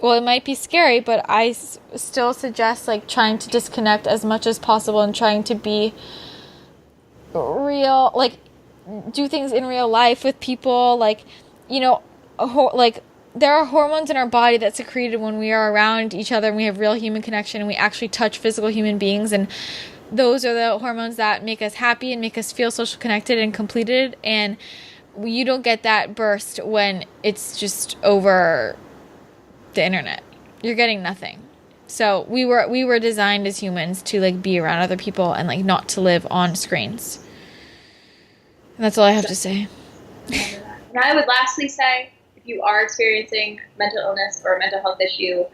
Well, it might be scary, but I still suggest, like, trying to disconnect as much as possible and trying to be real, like, do things in real life with people, like, you know, like, there are hormones in our body that's secreted when we are around each other and we have real human connection and we actually touch physical human beings, and those are the hormones that make us happy and make us feel social connected and completed, and you don't get that burst when it's just over the internet. You're getting nothing. So we were designed as humans to, like, be around other people and, like, not to live on screens. And that's all I have to say. And I would lastly say, if you are experiencing mental illness or a mental health issue,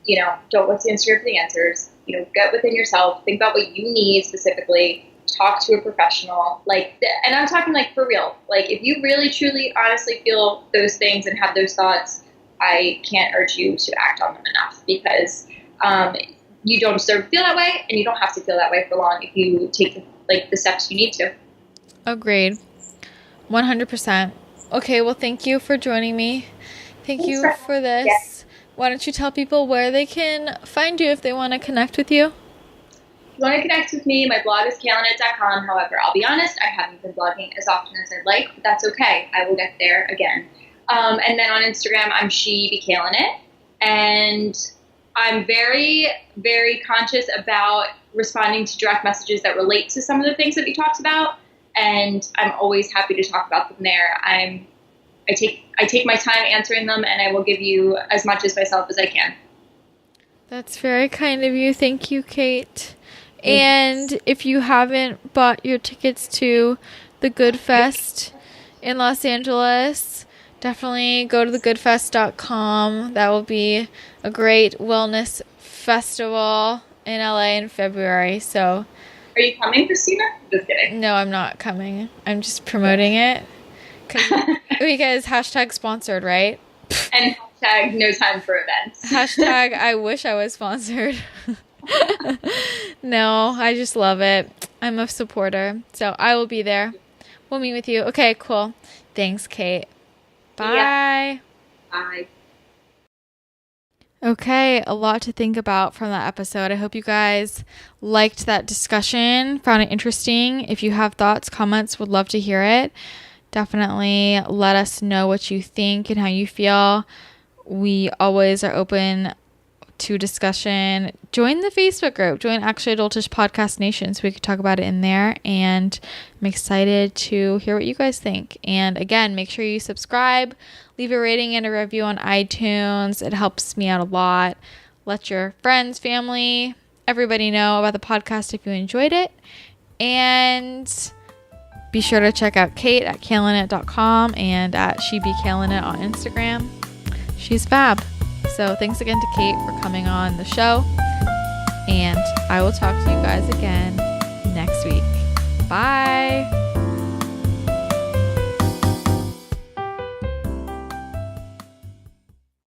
you know, don't look to Instagram for the answers. You know, get within yourself. Think about what you need specifically. Talk to a professional. Like, and I'm talking, like, for real. Like, if you really, truly, honestly feel those things and have those thoughts, I can't urge you to act on them enough, because you don't deserve to feel that way, and you don't have to feel that way for long if you take, the steps you need to. Agreed. 100%. Okay, well, thank you for joining me. Thank you for this. Yeah. Why don't you tell people where they can find you if they want to connect with you? If you want to connect with me, my blog is countermatch.com. However, I'll be honest, I haven't been blogging as often as I'd like, but that's okay. I will get there again. And then on Instagram, I'm SheBeKillingIt. And I'm very, very conscious about responding to direct messages that relate to some of the things that we talked about. And I'm always happy to talk about them there. I take my time answering them, and I will give you as much as myself as I can. That's very kind of you. Thank you, Kate. And if you haven't bought your tickets to the Good Fest in Los Angeles, definitely go to thegoodfest.com. That will be a great wellness festival in LA in February. So, are you coming, Christina? Just kidding. No, I'm not coming. I'm just promoting it. Because # sponsored, right? And # Hashtag no time for events. Hashtag I wish I was sponsored. No, I just love it. I'm a supporter. So I will be there. We'll meet with you. Okay, cool. Thanks, Kate. Bye. Yeah. Bye. Okay, a lot to think about from that episode. I hope you guys liked that discussion, found it interesting. If you have thoughts, comments, would love to hear it. Definitely let us know what you think and how you feel. We always are open to discussion. Join the Facebook group. Join Actually Adultish Podcast Nation so we could talk about it in there. And I'm excited to hear what you guys think. And again, make sure you subscribe, leave a rating and a review on iTunes. It helps me out a lot. Let your friends, family, everybody know about the podcast if you enjoyed it. And be sure to check out Kate at kaylinit.com and at shebekaylinit on Instagram. She's fab. So thanks again to Kate for coming on the show. And I will talk to you guys again next week. Bye.